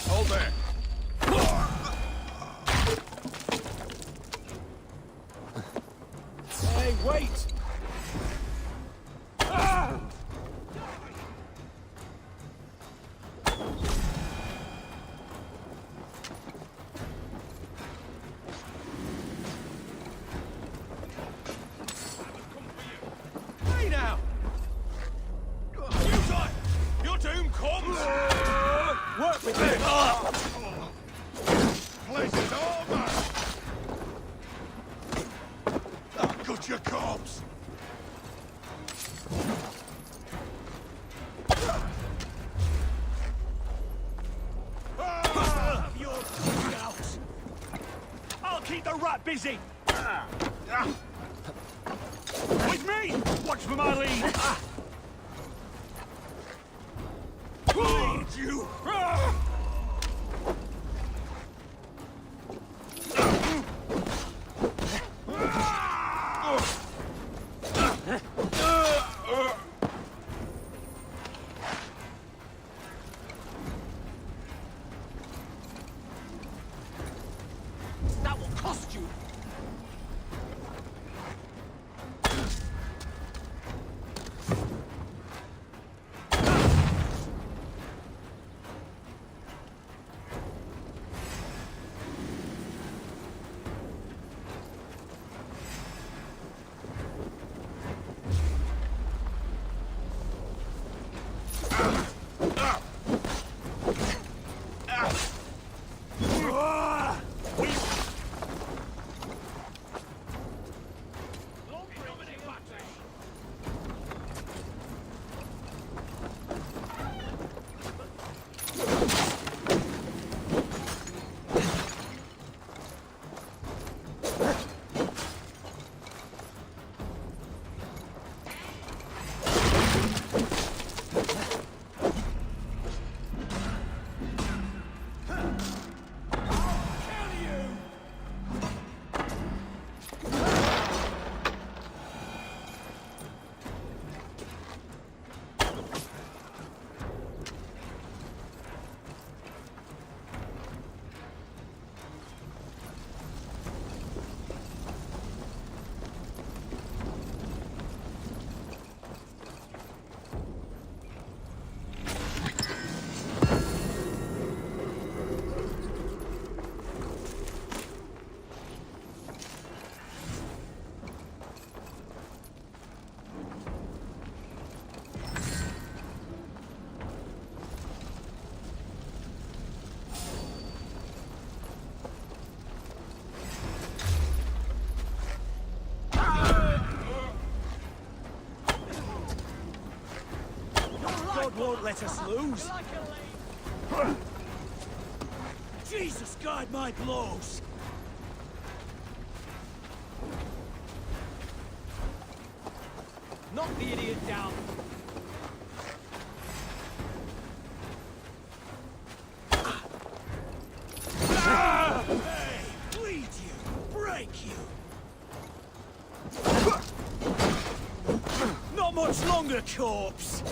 Hold there. Hey, wait! Hey now! You die! Your doom comes! Work with me! Place over! Oh, good your corpse! Have your scouts! I'll keep the rat busy! With me! Watch for my lead! Lead you! That will cost you! let us lose. Jesus, guide my blows. Knock the idiot down. Hey, bleed you, break you. Not much longer, corpse.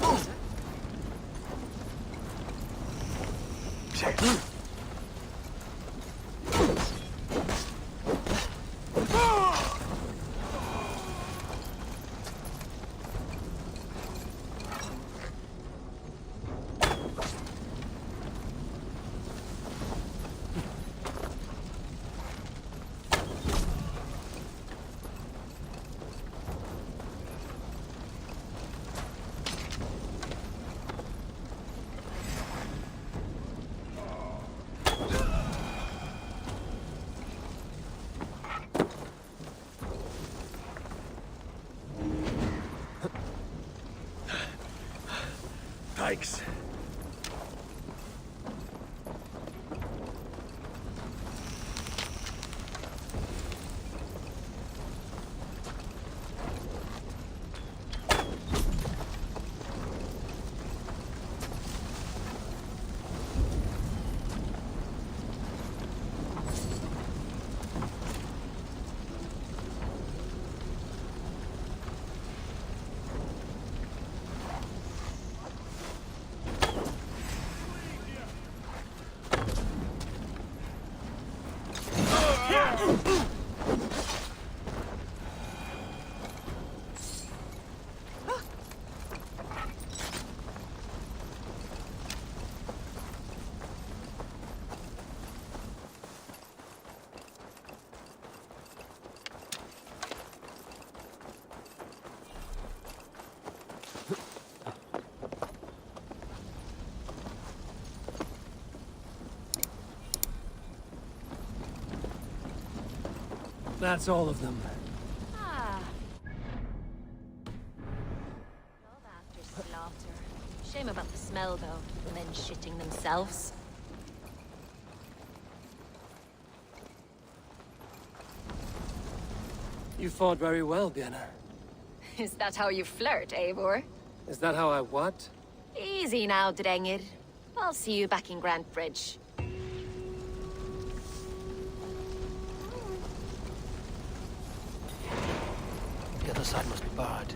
Thanks. That's all of them. Ah. All after slaughter. Shame about the smell, though. The men shitting themselves. You fought very well, Björna. Is that how you flirt, Eivor? Is that how I what? Easy now, Drengir. I'll see you back in Grant Bridge. The other side must be barred.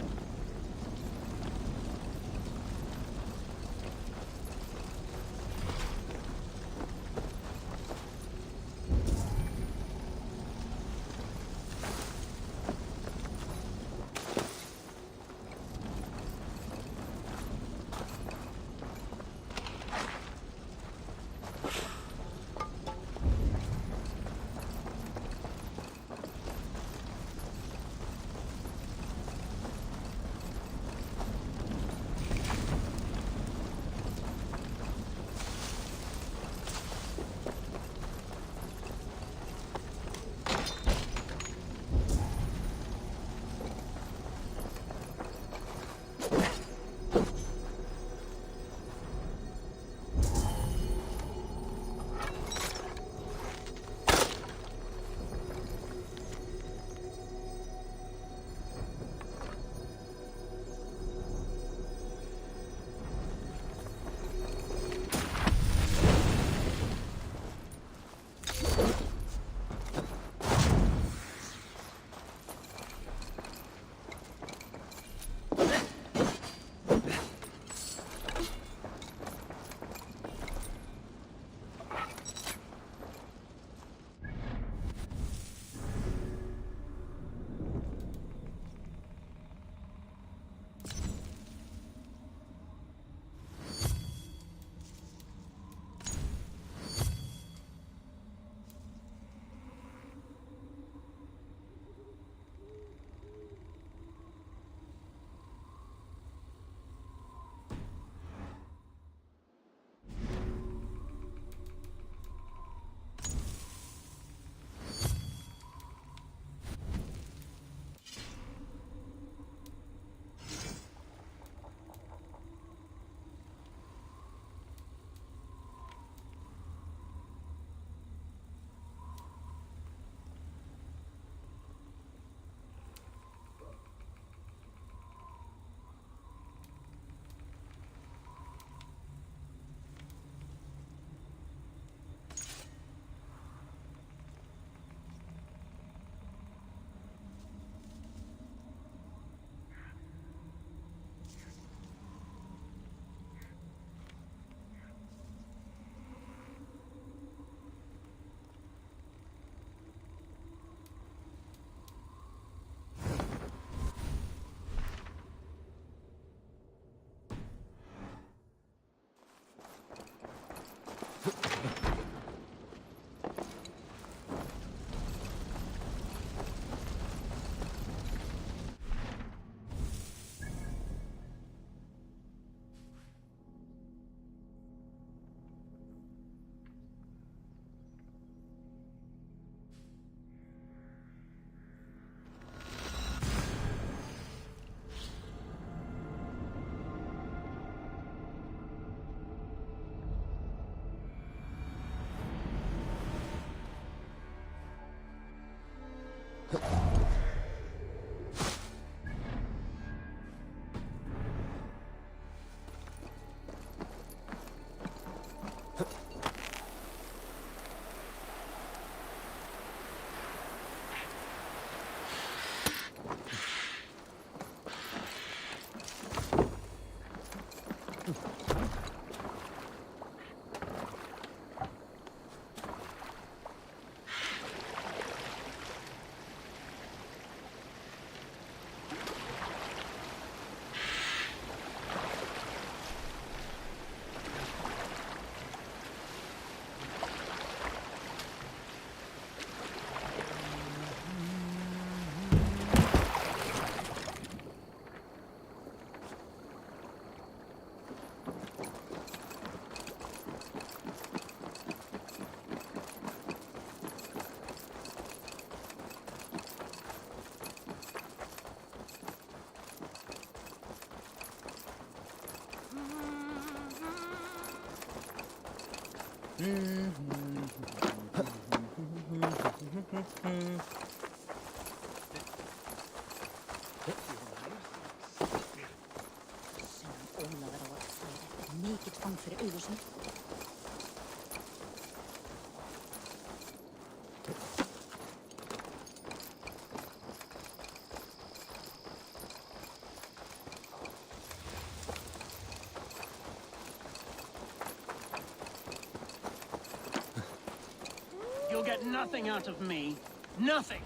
You'll get nothing out of me. Nothing!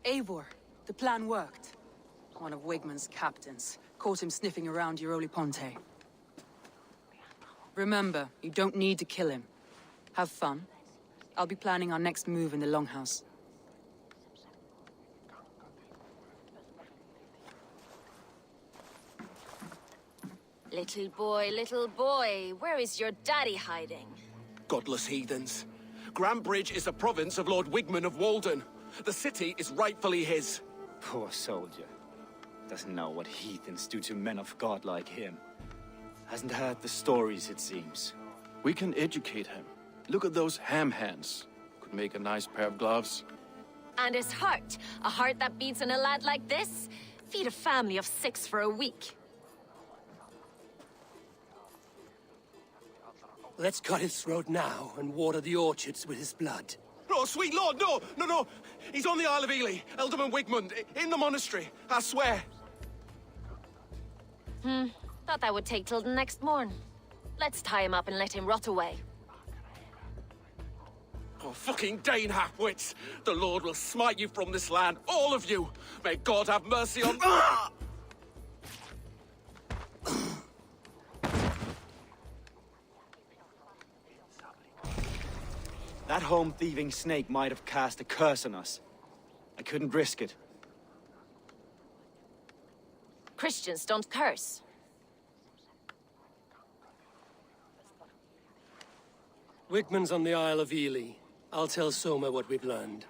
Eivor, the plan worked. One of Wigmund's captains caught him sniffing around Euroli Ponte. Remember, you don't need to kill him. Have fun. I'll be planning our next move in the Longhouse. Little boy, where is your daddy hiding? Godless heathens. Grambridge is a province of Lord Wigmund of Walden. The city is rightfully his. Poor soldier. Doesn't know what heathens do to men of God like him. Hasn't heard the stories, it seems. We can educate him. Look at those ham hands. Could make a nice pair of gloves. And his heart. A heart that beats in a lad like this? Feed a family of 6 for a week. Let's cut his throat now and water the orchards with his blood. Oh, sweet lord, no, no, no. He's on the Isle of Ely, Ealdorman Wigmund, in the monastery, I swear. Thought that would take till the next morn. Let's tie him up and let him rot away. Oh, fucking Dane halfwits! The Lord will smite you from this land, all of you! May God have mercy on... That home-thieving snake might have cast a curse on us. I couldn't risk it. Christians don't curse. Wigmund's on the Isle of Ely. I'll tell Soma what we've learned.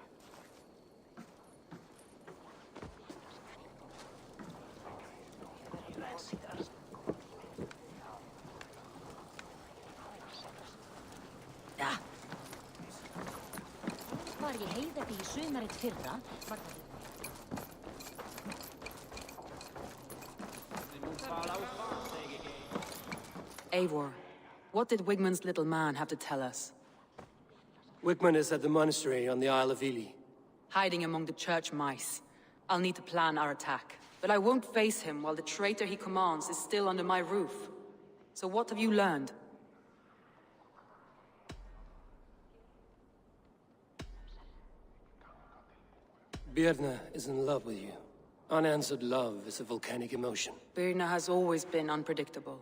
Eivor, what did Wigmund's little man have to tell us? Wigmund is at the monastery on the Isle of Ely. Hiding among the church mice. I'll need to plan our attack. But I won't face him while the traitor he commands is still under my roof. So what have you learned? Birna is in love with you. Unanswered love is a volcanic emotion. Birna has always been unpredictable.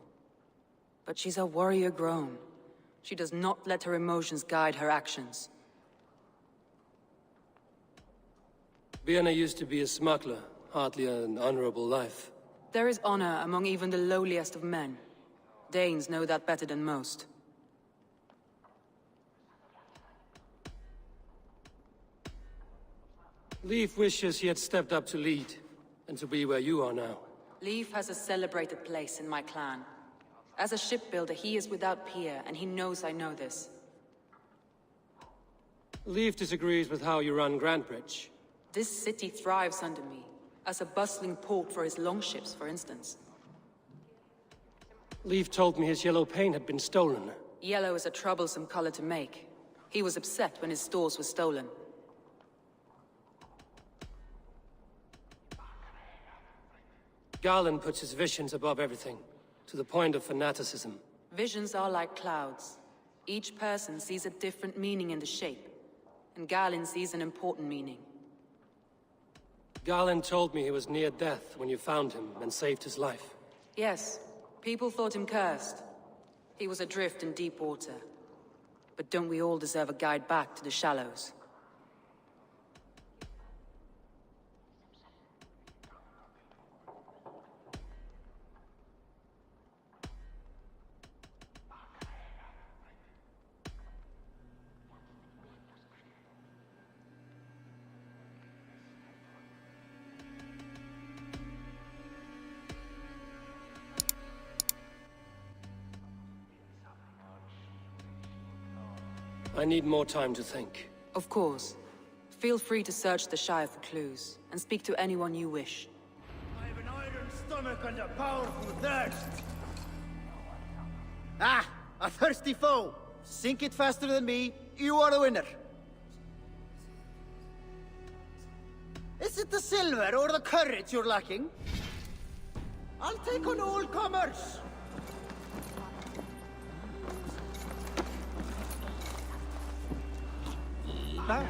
But she's a warrior grown. She does not let her emotions guide her actions. Birna used to be a smuggler, hardly an honorable life. There is honor among even the lowliest of men. Danes know that better than most. Leif wishes he had stepped up to lead, and to be where you are now. Leif has a celebrated place in my clan. As a shipbuilder, he is without peer, and he knows I know this. Leif disagrees with how you run Grantbridge. This city thrives under me, as a bustling port for his longships, for instance. Leif told me his yellow paint had been stolen. Yellow is a troublesome color to make. He was upset when his stores were stolen. Garland puts his visions above everything, to the point of fanaticism. Visions are like clouds. Each person sees a different meaning in the shape, and Garland sees an important meaning. Garland told me he was near death when you found him and saved his life. Yes, people thought him cursed. He was adrift in deep water. But don't we all deserve a guide back to the shallows? I need more time to think. Of course. Feel free to search the Shire for clues, and speak to anyone you wish. I have an iron stomach and a powerful thirst. Ah, a thirsty foe. Sink it faster than me. You are the winner. Is it the silver or the courage you're lacking? I'll take on all comers. Huh?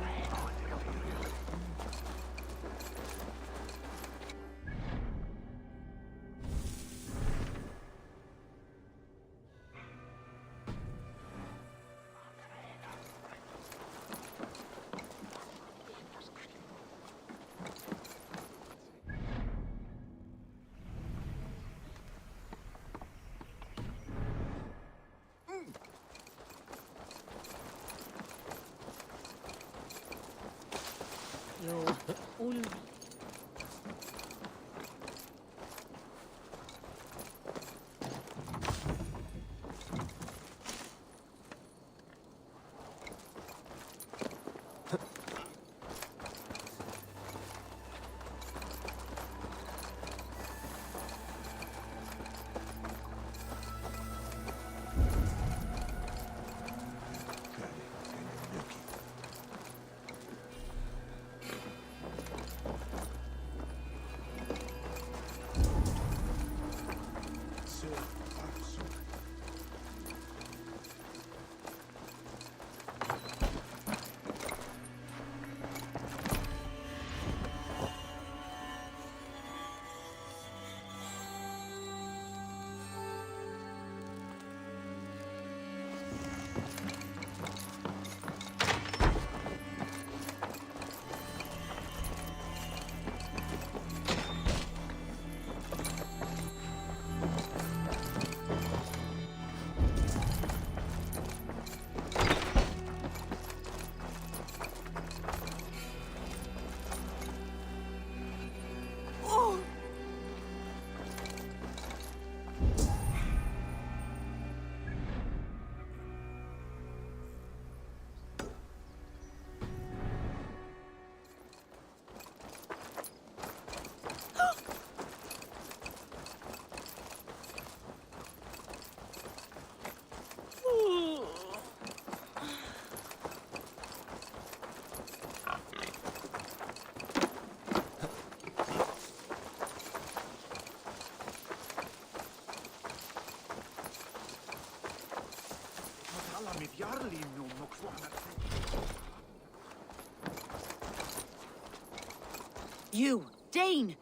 You, Dane!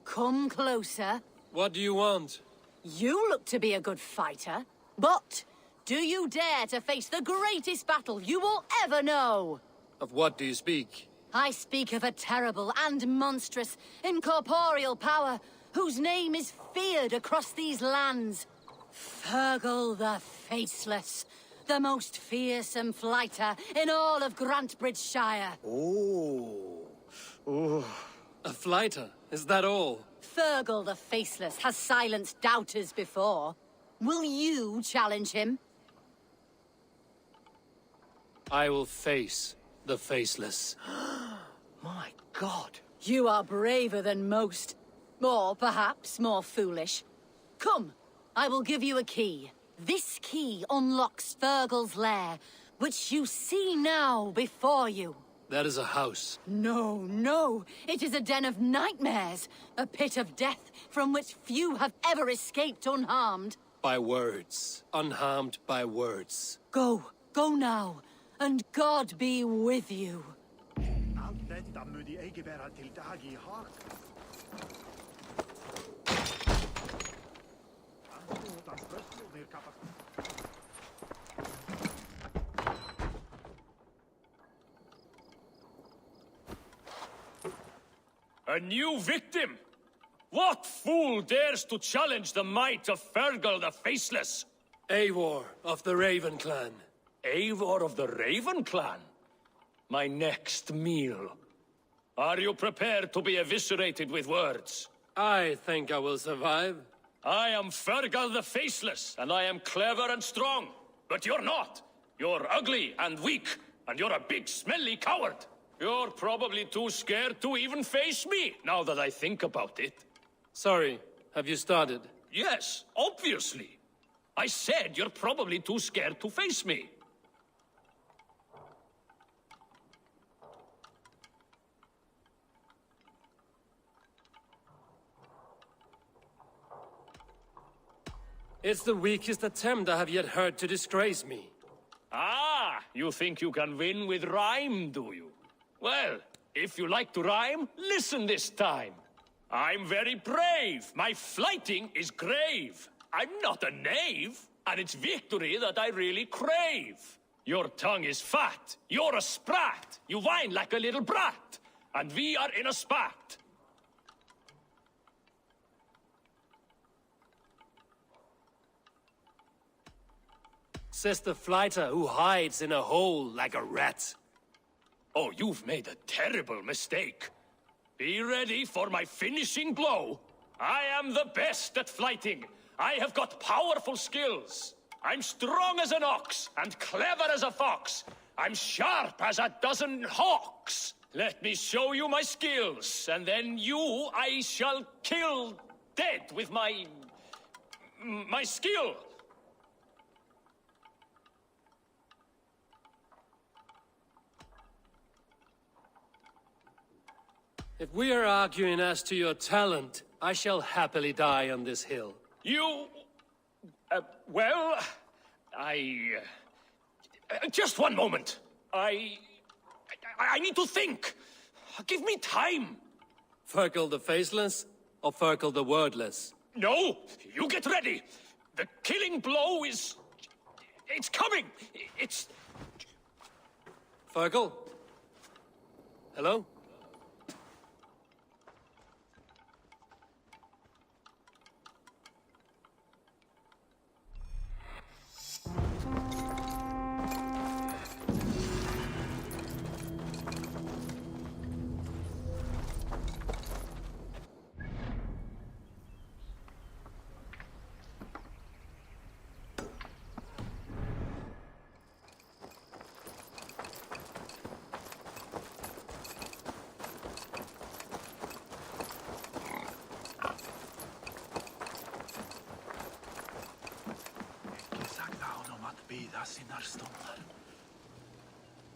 Come closer. What do you want? You look to be a good fighter, but do you dare to face the greatest battle you will ever know? Of what do you speak? I speak of a terrible and monstrous, incorporeal power whose name is feared across these lands. Fergal the Faceless, the most fearsome fighter in all of Grantbridgeshire. A fighter? Is that all? Fergal the Faceless has silenced doubters before. Will you challenge him? I will face the Faceless. My God. You are braver than most. Or perhaps more foolish. Come, I will give you a key. This key unlocks Fergal's lair, which you see now before you. That is a house. No, no. It is a den of nightmares. A pit of death from which few have ever escaped unharmed. By words. Unharmed by words. Go. Go now. And God be with you. A new victim? What fool dares to challenge the might of Fergal the Faceless? Eivor of the Raven Clan. Eivor of the Raven Clan? My next meal. Are you prepared to be eviscerated with words? I think I will survive. I am Fergal the Faceless, and I am clever and strong. But you're not. You're ugly and weak, and you're a big, smelly coward. You're probably too scared to even face me, now that I think about it. Sorry, have you started? Yes, obviously. I said you're probably too scared to face me. It's the weakest attempt I have yet heard to disgrace me. Ah, you think you can win with rhyme, do you? Well, if you like to rhyme, listen this time. I'm very brave. My flighting is grave. I'm not a knave, and it's victory that I really crave. Your tongue is fat. You're a sprat. You whine like a little brat. And we are in a spat. Says the flighter who hides in a hole like a rat. Oh, you've made a terrible mistake. Be ready for my finishing blow. I am the best at flighting. I have got powerful skills. I'm strong as an ox and clever as a fox. I'm sharp as a dozen hawks. Let me show you my skills, and then you I shall kill dead with my skill. If we are arguing as to your talent, I shall happily die on this hill. You... well... just one moment. I need to think. Give me time. Ferkel the Faceless, or Ferkel the Wordless? No, you get ready. The killing blow is... it's coming. It's... Ferkel? Hello?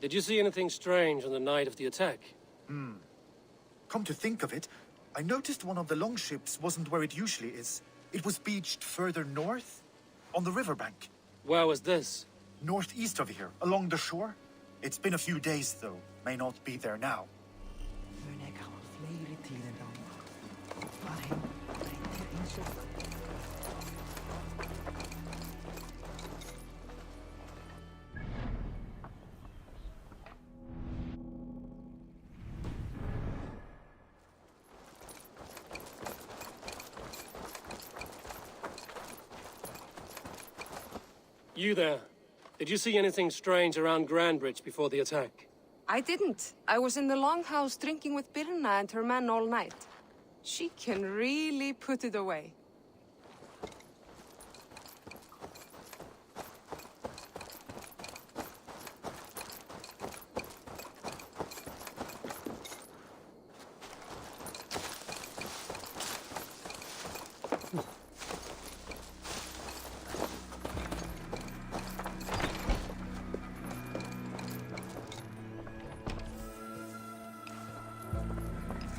Did you see anything strange on the night of the attack? Come to think of it, I noticed one of the longships wasn't where it usually is. It was beached further north, on the riverbank. Where was this? Northeast of here, along the shore. It's been a few days, though. May not be there now. You there. Did you see anything strange around Grandbridge before the attack? I didn't. I was in the longhouse drinking with Birna and her men all night. She can really put it away.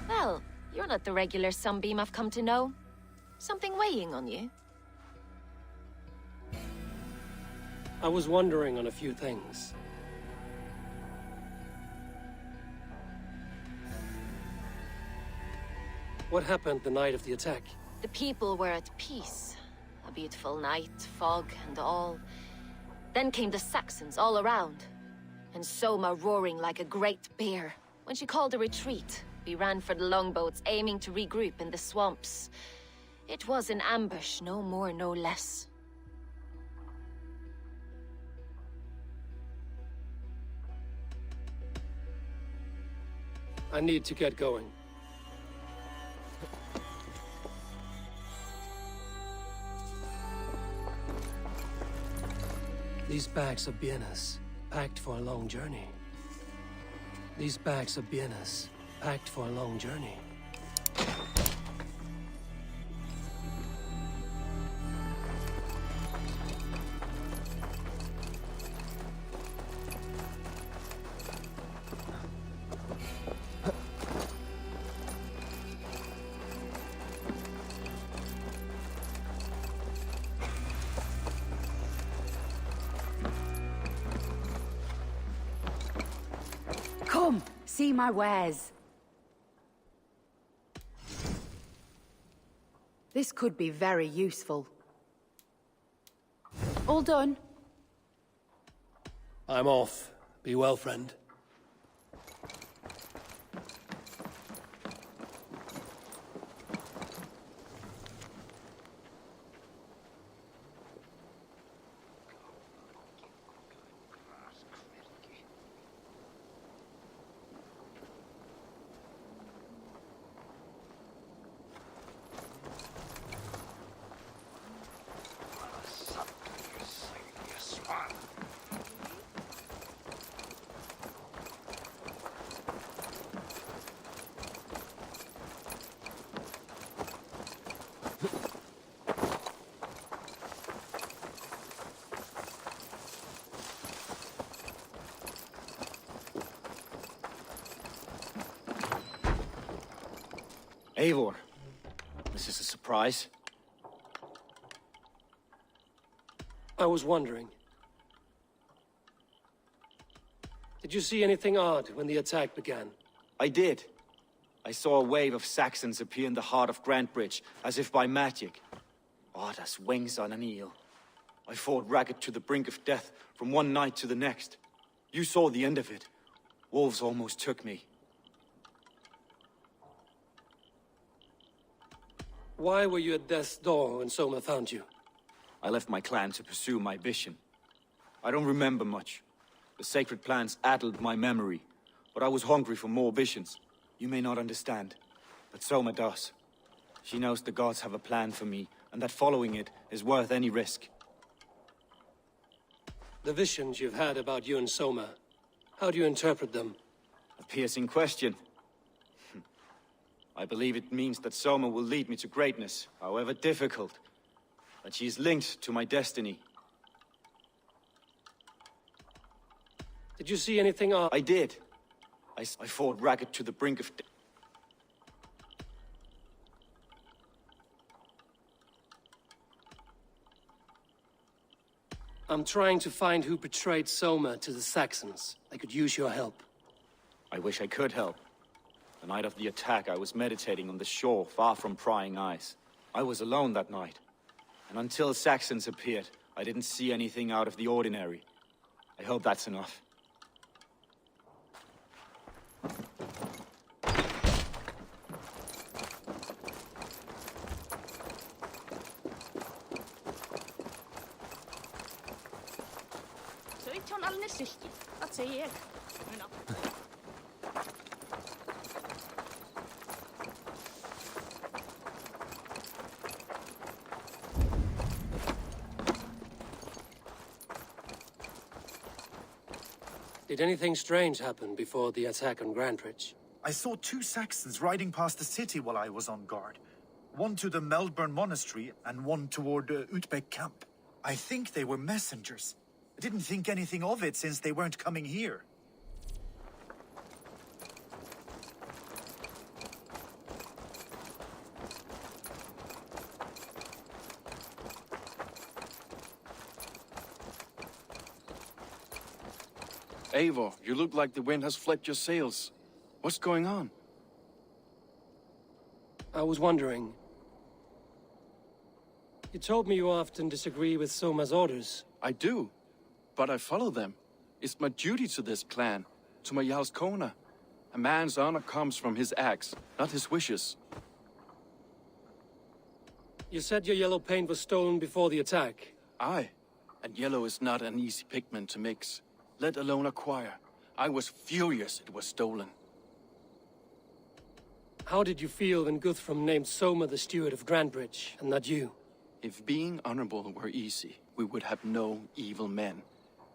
Well, you're not the regular sunbeam I've come to know. Something weighing on you? I was wondering on a few things. What happened the night of the attack? The people were at peace. A beautiful night, fog and all. Then came the Saxons all around. And Soma roaring like a great bear. When she called a retreat, we ran for the longboats, aiming to regroup in the swamps. It was an ambush, no more, no less. I need to get going. These bags are bienes, packed for a long journey. These bags are bienes, packed for a long journey. Come, see my wares. This could be very useful. All done? I'm off. Be well, friend. Eivor, this is a surprise. I was wondering. Did you see anything odd when the attack began? I did. I saw a wave of Saxons appear in the heart of Grantbridge, as if by magic. Odd as wings on an eel. I fought ragged to the brink of death from one night to the next. You saw the end of it. Wolves almost took me. Why were you at death's door when Soma found you? I left my clan to pursue my vision. I don't remember much. The sacred plans addled my memory, but I was hungry for more visions. You may not understand, but Soma does. She knows the gods have a plan for me, and that following it is worth any risk. The visions you've had about you and Soma, how do you interpret them? A piercing question. I believe it means that Soma will lead me to greatness, however difficult. That she is linked to my destiny. Did you see anything odd? I did. I fought ragged to the brink of death. I'm trying to find who betrayed Soma to the Saxons. I could use your help. I wish I could help. The night of the attack, I was meditating on the shore, far from prying eyes. I was alone that night. And until Saxons appeared, I didn't see anything out of the ordinary. I hope that's enough. Vad säger jag? Did anything strange happen before the attack on Grantbridge? I saw two Saxons riding past the city while I was on guard. One to the Melbourne Monastery and one toward Utbeck Camp. I think they were messengers. I didn't think anything of it since they weren't coming here. Eivor, you look like the wind has flipped your sails. What's going on? I was wondering. You told me you often disagree with Soma's orders. I do, but I follow them. It's my duty to this clan, to my Jarl's Kona. A man's honor comes from his acts, not his wishes. You said your yellow paint was stolen before the attack. Aye, and yellow is not an easy pigment to mix, let alone acquire. I was furious it was stolen. How did you feel when Guthrum named Soma the steward of Grantbridge, and not you? If being honorable were easy, we would have no evil men.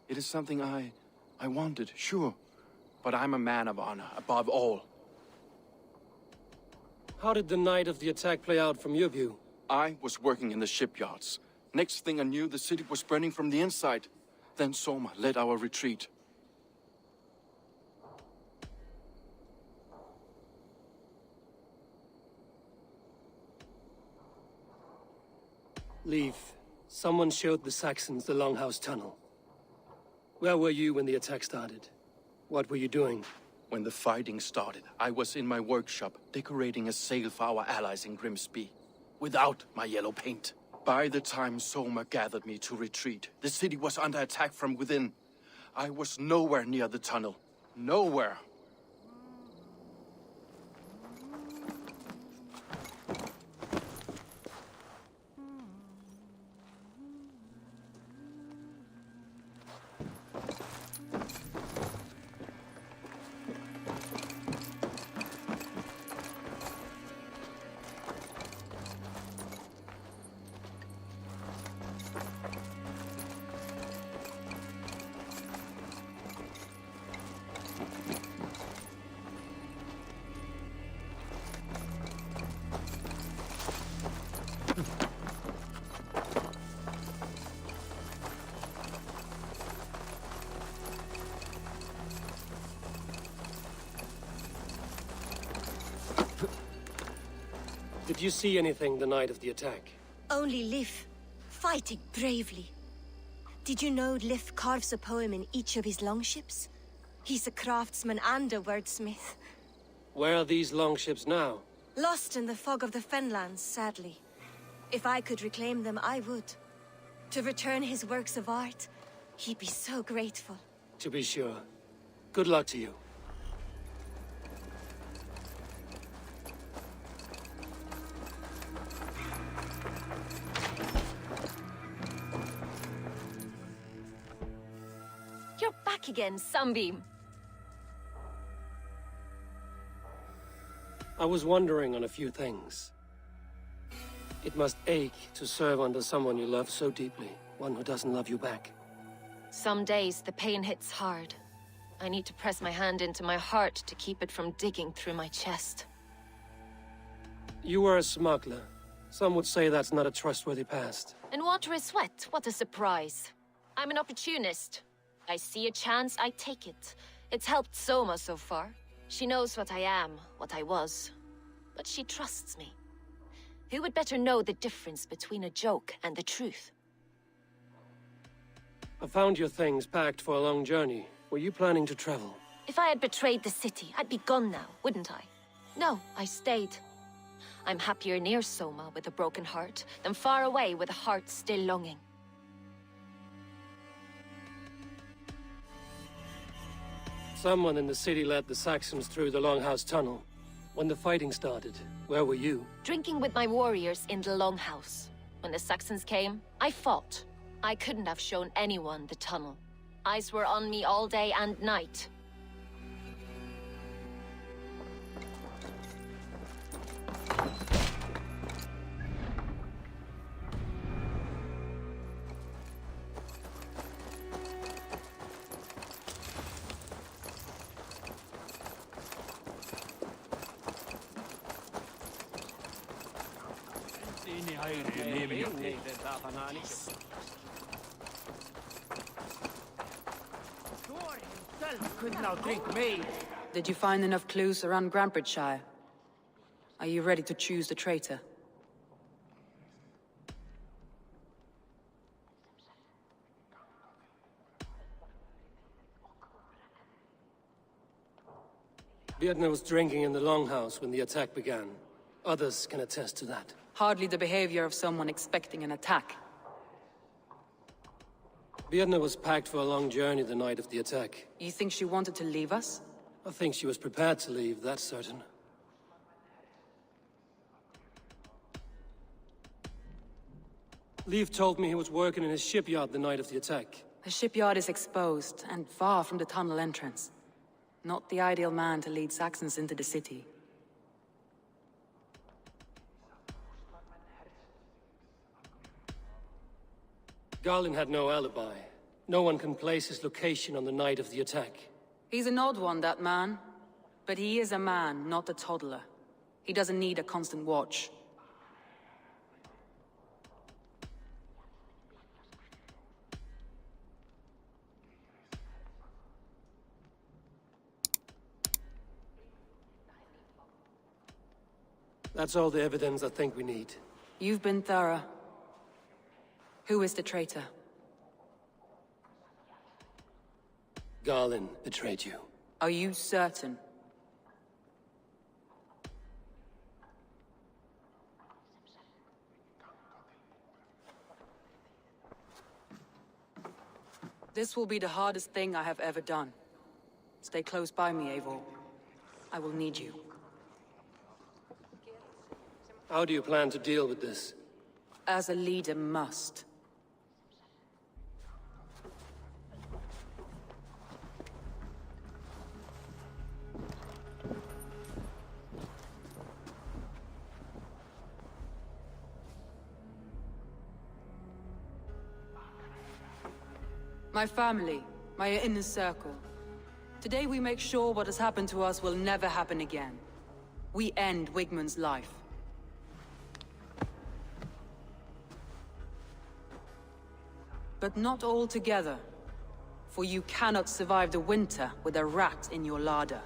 It is something I wanted, sure. But I'm a man of honor, above all. How did the night of the attack play out from your view? I was working in the shipyards. Next thing I knew, the city was burning from the inside. Then Soma led our retreat. Leave. Someone showed the Saxons the Longhouse Tunnel. Where were you when the attack started? What were you doing? When the fighting started, I was in my workshop, decorating a sail for our allies in Grimsby. Without my yellow paint. By the time Soma gathered me to retreat, the city was under attack from within. I was nowhere near the tunnel. Nowhere. Did you see anything the night of the attack? Only Lif, fighting bravely. Did you know Lif carves a poem in each of his longships? He's a craftsman and a wordsmith. Where are these longships now? Lost in the fog of the Fenlands, sadly. If I could reclaim them, I would. To return his works of art, he'd be so grateful. To be sure. Good luck to you. You're back again, Sunbeam. I was wondering on a few things. It must ache to serve under someone you love so deeply, one who doesn't love you back. Some days the pain hits hard. I need to press my hand into my heart to keep it from digging through my chest. You were a smuggler. Some would say that's not a trustworthy past. And water is wet, what a surprise. I'm an opportunist. I see a chance, I take it. It's helped Soma so far. She knows what I am, what I was. But she trusts me. Who would better know the difference between a joke and the truth? I found your things packed for a long journey. Were you planning to travel? If I had betrayed the city, I'd be gone now, wouldn't I? No, I stayed. I'm happier near Soma with a broken heart than far away with a heart still longing. Someone in the city led the Saxons through the Longhouse Tunnel. When the fighting started, where were you? Drinking with my warriors in the Longhouse. When the Saxons came, I fought. I couldn't have shown anyone the tunnel. Eyes were on me all day and night. Could not drink me. Did you find enough clues around Grantbridgeshire? Are you ready to choose the traitor? Björn was drinking in the Longhouse when the attack began. Others can attest to that. Hardly the behavior of someone expecting an attack. Björn was packed for a long journey the night of the attack. You think she wanted to leave us? I think she was prepared to leave, that's certain. Leif told me he was working in his shipyard the night of the attack. The shipyard is exposed and far from the tunnel entrance. Not the ideal man to lead Saxons into the city. Garlin had no alibi. No one can place his location on the night of the attack. He's an odd one, that man. But he is a man, not a toddler. He doesn't need a constant watch. That's all the evidence I think we need. You've been thorough. Who is the traitor? Garlin betrayed you. Are you certain? This will be the hardest thing I have ever done. Stay close by me, Eivor. I will need you. How do you plan to deal with this? As a leader must. My family, my inner circle. Today we make sure what has happened to us will never happen again. We end Wigmund's life. But not all together, for you cannot survive the winter with a rat in your larder.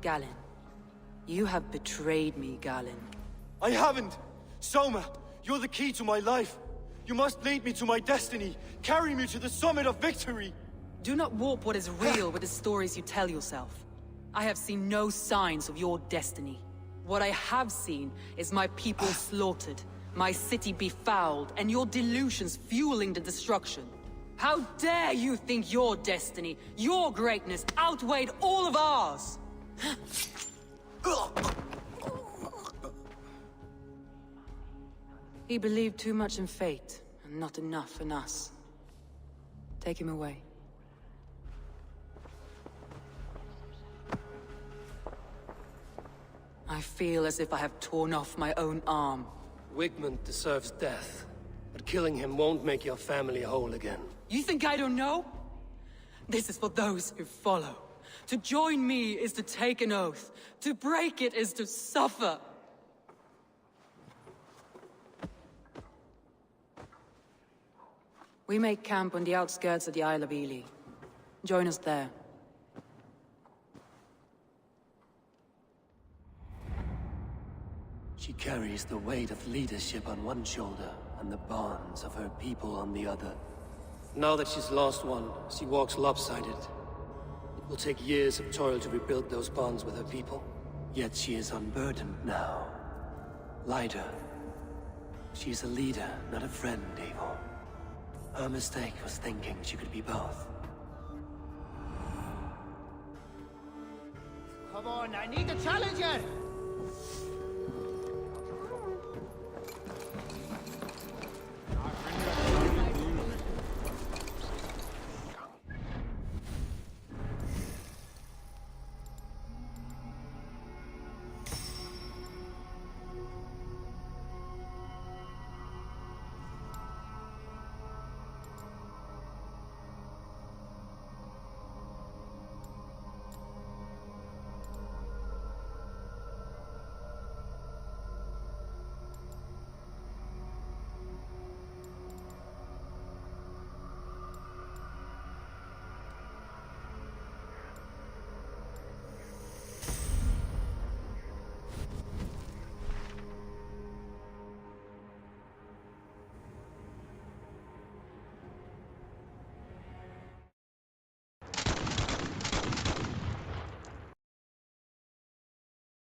Galen, you have betrayed me, Galen. I haven't! Soma, you're the key to my life. You must lead me to my destiny. Carry me to the summit of victory. Do not warp what is real with the stories you tell yourself. I have seen no signs of your destiny. What I have seen is my people slaughtered, my city befouled, and your delusions fueling the destruction. How dare you think your destiny, your greatness, outweighed all of ours? He believed too much in fate, and not enough in us. Take him away. I feel as if I have torn off my own arm. Wigmund deserves death, but killing him won't make your family whole again. You think I don't know? This is for those who follow. To join me is to take an oath. To break it is to suffer. We make camp on the outskirts of the Isle of Ely. Join us there. She carries the weight of leadership on one shoulder and the bonds of her people on the other. Now that she's lost one, she walks lopsided. It will take years of toil to rebuild those bonds with her people. Yet she is unburdened now. Lighter. She is a leader, not a friend, Eivor. Her mistake was thinking she could be both. Come on, I need a challenger!